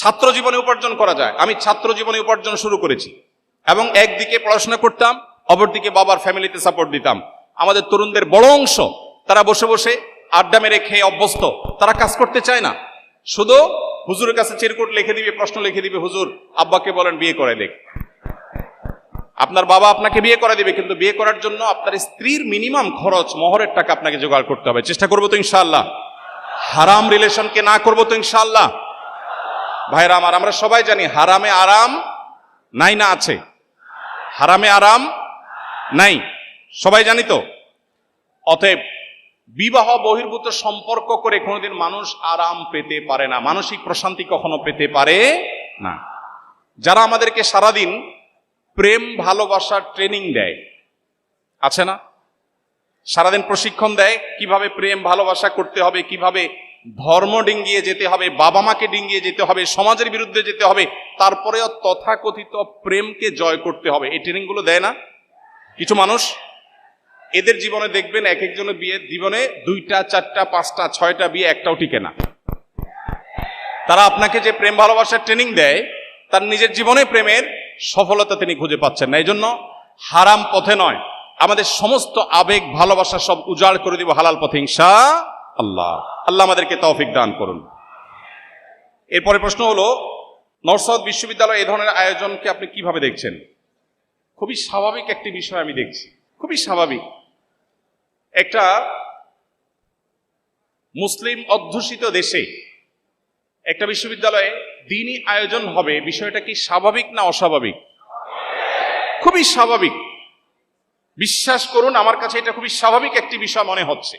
ছাত্র জীবনে উপার্জন করা যায়। আমি ছাত্র জীবনে উপার্জন শুরু করেছি, এবং একদিকে পড়াশোনা করতাম, অপরদিকে বাবার ফ্যামিলিতে সাপোর্ট দিতাম। আমাদের তরুণদের বড় অংশ তারা বসে বসে আড্ডা মেরে খেয়ে অভ্যস্ত, তারা কাজ করতে চায় না, শুধু হুজুরের কাছে চিরকুট লিখে দিবে, প্রশ্ন লিখে দিবে, হুজুর আব্বাকে বলেন বিয়ে করে দেখ। আপনার বাবা আপনাকে বিয়ে করে দিবে, কিন্তু বিয়ে করার জন্য আপনার স্ত্রীর মিনিমাম খরচ, মোহরের টাকা আপনাকে জোগাড় করতে হবে। চেষ্টা করবো তো ইনশাআল্লাহ? হারাম রিলেশনকে না করবো তো ইনশাআল্লাহ? ভাইরা আমার, আমরা সবাই জানি হারামে আরাম নাই না আছে? হারামে আরাম নাই, সবাই জানি তো। অতএব বিবাহ বহির্ভূত সম্পর্ক করে কোনোদিন মানুষ আরাম পেতে পারে না, মানসিক প্রশান্তি কখনো পেতে পারে না। যারা আমাদেরকে সারাদিন প্রেম ভালোবাসার ট্রেনিং দেয়, আছে না? সারাদিন প্রশিক্ষণ দেয় কিভাবে প্রেম ভালোবাসা করতে হবে, কিভাবে ধর্ম ডিঙ্গিয়ে যেতে হবে, বাবা মাকে ডিঙ্গিয়ে যেতে হবে, সমাজের বিরুদ্ধে যেতে হবে, তারপরেও তথাকথিত প্রেমকে জয় করতে হবে, এই ট্রেনিংগুলো দেয় না কিছু মানুষ? এদের জীবনে দেখবেন এক একজনের বিয়ে জীবনে 2টা 4টা 5টা 6টা বিয়ে, একটাও টিকে না। তারা আপনাকে যে প্রেম ভালোবাসার ট্রেনিং দেয়, তার নিজের জীবনে প্রেমের সফলতা তিনি খুঁজে পাচ্ছেন না। এই জন্য হারাম পথে নয়, আমাদের সমস্ত আবেগ ভালোবাসা সব উজাড় করে দিব হালাল পথে ইনশাআল্লাহ। আল্লাহ আমাদেরকে তৌফিক দান করুন। এরপরে প্রশ্ন হলো, নর্থ সাউথ বিশ্ববিদ্যালয় এই ধরনের আয়োজনকে আপনি কিভাবে দেখছেন? খুবই স্বাভাবিক একটি বিষয় আমি দেখছি, খুবই স্বাভাবিক। একটা মুসলিম অধ্যুষিত দেশে একটা বিশ্ববিদ্যালয়ে দ্বীনি আয়োজন হবে, বিষয়টা কি স্বাভাবিক না অস্বাভাবিক? খুবই স্বাভাবিক। বিশ্বাস করুন, আমার কাছে এটা খুবই স্বাভাবিক একটি বিষয় মনে হচ্ছে।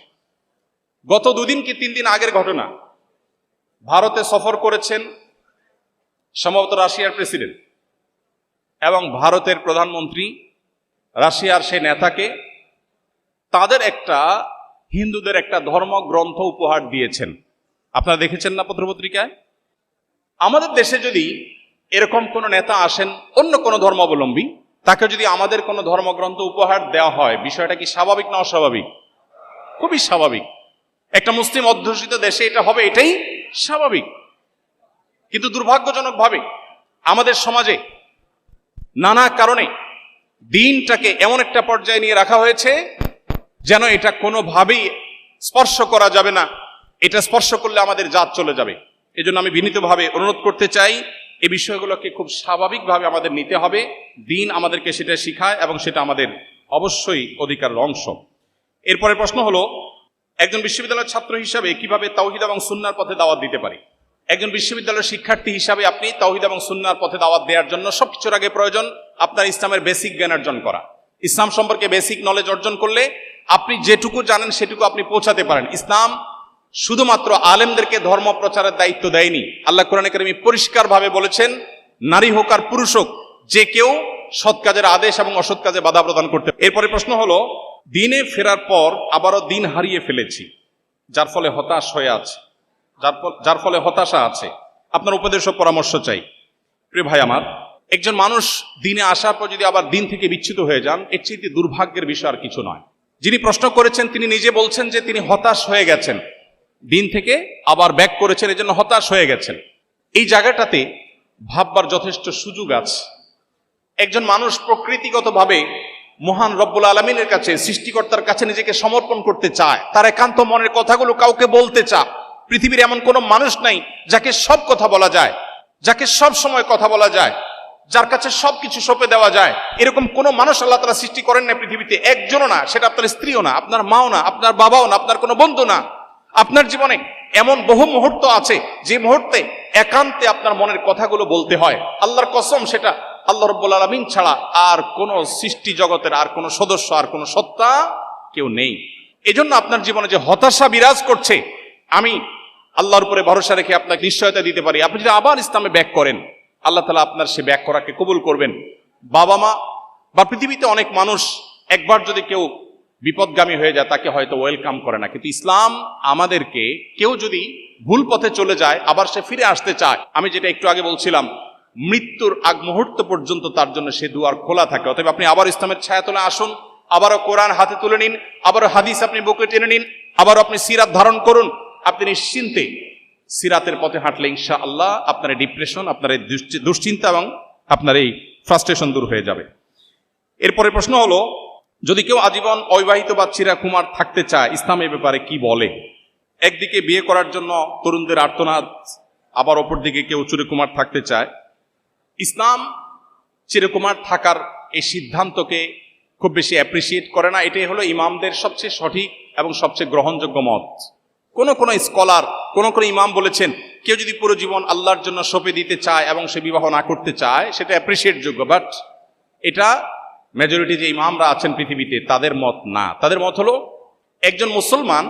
গত 2 দিন কি 3 দিন আগের ঘটনা, ভারতে সফর করেছেন সম্ভবত রাশিয়ার প্রেসিডেন্ট, এবং ভারতের প্রধানমন্ত্রী রাশিয়ার সেই নেতাকে তাদের একটা হিন্দুদের একটা ধর্মগ্রন্থ উপহার দিয়েছেন। আপনারা দেখেছেন না পত্রপত্রিকায়? আমাদের দেশে যদি এরকম কোন নেতা আসেন অন্য কোন ধর্মাবলম্বী, তাকে যদি আমাদের কোনো ধর্মগ্রন্থ উপহার দেওয়া হয়, বিষয়টা কি স্বাভাবিক না অস্বাভাবিক? খুবই স্বাভাবিক। একটা মুসলিম অধ্যুষিত দেশে এটা হবে, এটাই স্বাভাবিক। কিন্তু দুর্ভাগ্যজনকভাবে আমাদের সমাজে নানা কারণে দিনটাকে এমন একটা পর্যায়ে নিয়ে রাখা হয়েছে যেন এটা কোনোভাবেই স্পর্শ করা যাবে না, এটা স্পর্শ করলে আমাদের জাত চলে যাবে। এজন্য আমি বিনীতভাবে অনুরোধ করতে চাই, এই বিষয়গুলোকে খুব স্বাভাবিকভাবে আমাদের নিতে হবে। দিন আমাদেরকে সেটা শিখায় এবং সেটা আমাদের অবশ্যই অধিকারের অংশ। এরপরে প্রশ্ন হলো, একজন বিশ্ববিদ্যালয়ের ছাত্র হিসাবে কিভাবে তাওহীদ এবং সুন্নাহর পথে দাওয়াত দিতে পারি? একজন বিশ্ববিদ্যালয়ের শিক্ষার্থী হিসাবে আপনি তাওহীদ এবং সুন্নাহর পথে দাওয়াত দেওয়ার জন্য সবকিছুর আগে প্রয়োজন আপনার ইসলামের বেসিক জ্ঞান অর্জন করা। ইসলাম সম্পর্কে বেসিক নলেজ অর্জন করলে আপনি যেটুকু জানেন সেটুকু আপনি পৌঁছাতে পারেন। ইসলাম শুধুমাত্র আলেমদেরকে ধর্ম প্রচারের দায়িত্ব দেয়নি। আল্লাহ কোরআনে কারিমে পরিষ্কারভাবে বলেছেন, নারী হোক আর পুরুষ হোক, যে কেউ সৎ কাজের আদেশ এবং অসৎ কাজে বাধা প্রদান করতে। এরপরে প্রশ্ন হলো, দিনে ফেরার পর আবারও দিন হারিয়ে ফেলেছি, যার ফলে হতাশ হয়ে আছে, যার ফলে হতাশা আছে, আপনার উপদেশ ও পরামর্শ চাই। প্রিয় ভাই আমার, একজন মানুষ দিনে আসার পর যদি আবার দিন থেকে বিচ্যুত হয়ে যান, এর চেয়ে দুর্ভাগ্যের বিষয় আর কিছু নয়। যিনি প্রশ্ন করেছেন তিনি নিজে বলছেন যে তিনি হতাশ হয়ে গেছেন, দিন থেকে আবার ব্যাক করেছেন, এজন্য হতাশ হয়ে গেছেন। এই জায়গাটাতে ভাববার যথেষ্ট সুযোগ আছে। একজন মানুষ প্রকৃতিগতভাবে মহান রব্বুল আলামিনের কাছে, সৃষ্টিকর্তার কাছে নিজেকে সমর্পণ করতে চায়, তার একান্ত মনের কথাগুলো কাউকে বলতে চায়। পৃথিবীর এমন কোনো মানুষ নাই যাকে সব কথা বলা যায়, যাকে সব সময় কথা বলা যায়, যার কাছে সবকিছু সঁপে দেওয়া যায়। এরকম কোনো মানুষ আল্লাহ তাআলা সৃষ্টি করেন না পৃথিবীতে, একজনও না। সেটা আপনার স্ত্রীও না, আপনার মাও না, আপনার বাবাও না, আপনার কোনো বন্ধু না। আপনার জীবনে এমন বহু মুহূর্ত আছে যে মুহূর্তে একান্তে আপনার মনের কথাগুলো বলতে হয়। আল্লাহর কসম, সেটা আল্লাহ রাব্বুল আলামিন ছাড়া আর কোন সৃষ্টি জগতের আর কোন সদস্য, আর কোন সত্তা কেউ নেই। এজন্য আপনার জীবনে যে হতাশা বিরাজ করছে, আমি আল্লাহর উপরে ভরসা রেখে আপনাকে নিশ্চয়তা দিতে পারি, আপনি যদি আবার ইসলামে ব্যাক করেন, আল্লাহ তাআলা আপনার সে ব্যাক করাকে কবুল করবেন। বাবা মা বা পৃথিবীতে অনেক মানুষ একবার যদি কেউ বিপদগামী হয়ে যায় তাকে হয়তো ওয়েলকাম করে না, কিন্তু ইসলাম আমাদেরকে, কেউ যদি ভুল পথে চলে যায় আবার সে ফিরে আসতে চায়, আমি যেটা একটু আগে বলছিলাম, মৃত্যুর আগ মুহূর্ত পর্যন্ত তার জন্য সে দুয়ার খোলা থাকে। অতএব আপনি আবার ইসলামের ছায়াতলে আসুন, আবারও কোরআন হাতে তুলে নিন, আবারও হাদিস আপনি বুকে টেনে নিন, আবারও আপনি সিরাত ধারণ করুন। আপনি নিশ্চিন্তে সিরাতের পথে হাঁটলে ইনশাআল্লাহ আপনার এই ডিপ্রেশন, আপনার এই দুশ্চিন্তা এবং আপনার এই ফ্রাস্ট্রেশন দূর হয়ে যাবে। এরপরে প্রশ্ন হলো, যদি কেউ আজীবন অবিবাহিত বা চিরাকুমার থাকতে চায়, ইসলাম এ ব্যাপারে কি বলে? একদিকে বিয়ে করার জন্য তরুণদের আর্তনাদ, আবার অপর দিকে কেউ চিরকুমার থাকতে চায়। ইসলাম চিরকুমার থাকার এই সিদ্ধান্তকে খুব বেশি অ্যাপ্রিসিয়েট করে না। এটাই হলো ইমামদের সবচেয়ে সঠিক এবং সবচেয়ে গ্রহণযোগ্য মত। কোন কোন স্কলার, কোন কোন ইমাম বলেছেন, কেউ যদি পুরো জীবন আল্লাহর জন্য সঁপে দিতে চায় এবং সে বিবাহ না করতে চায়, সেটা অ্যাপ্রিসিয়েট যোগ্য। বাট এটা মেজরিটি যে ইমামরা আছেন পৃথিবীতে তাদের মত না। তাদের মত হলো, একজন মুসলমান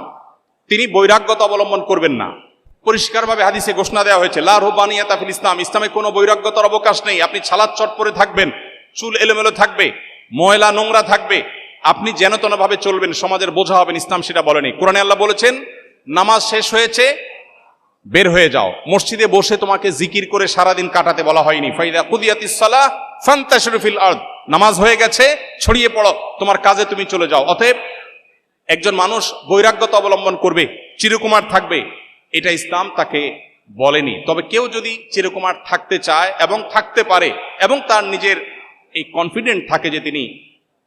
তিনি বৈরাগ্যতা অবলম্বন করবেন না। পরিষ্কারভাবে হাদিসে ঘোষণা দেওয়া হয়েছে, লা রুহবানিয়াতা ফিল ইসলাম, ইসলামে কোনো বৈরাগ্যতার অবকাশ নেই। আপনি ছালাত চট পরে থাকবেন, চুল এলোমেলো থাকবে, ময়লা নোংরা থাকবে, আপনি যেন তেন ভাবে চলবেন, সমাজের বোঝা হবেন, ইসলাম সেটা বলেনি। কোরআনে আল্লাহ বলেছেন, নামাজ শেষ হয়েছে বের হয়ে যাও, মসজিদে বসে তোমাকে জিকির করে সারাদিন কাটাতে বলা হয়নি। ফাইদা কুদিয়াতিস সালাহ ফান্তাশিরু ফিল আরদ, নামাজ হয়ে গেছে, ছড়িয়ে পড়ো, তোমার কাজে তুমি চলে যাও। অতএব একজন মানুষ বৈরাগ্যতা অবলম্বন করবে, চিরকুমার থাকবে, এটা ইসলাম তাকে বলেনি। তবে কেউ যদি চিরকুমার থাকতে চায় এবং থাকতে পারে এবং তার নিজের এই কনফিডেন্ট থাকে যে তিনি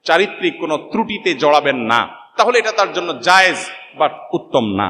চারিত্রিক কোনো ত্রুটিতে জড়াবেন না, তাহলে এটা তার জন্য জায়েজ বাট উত্তম না।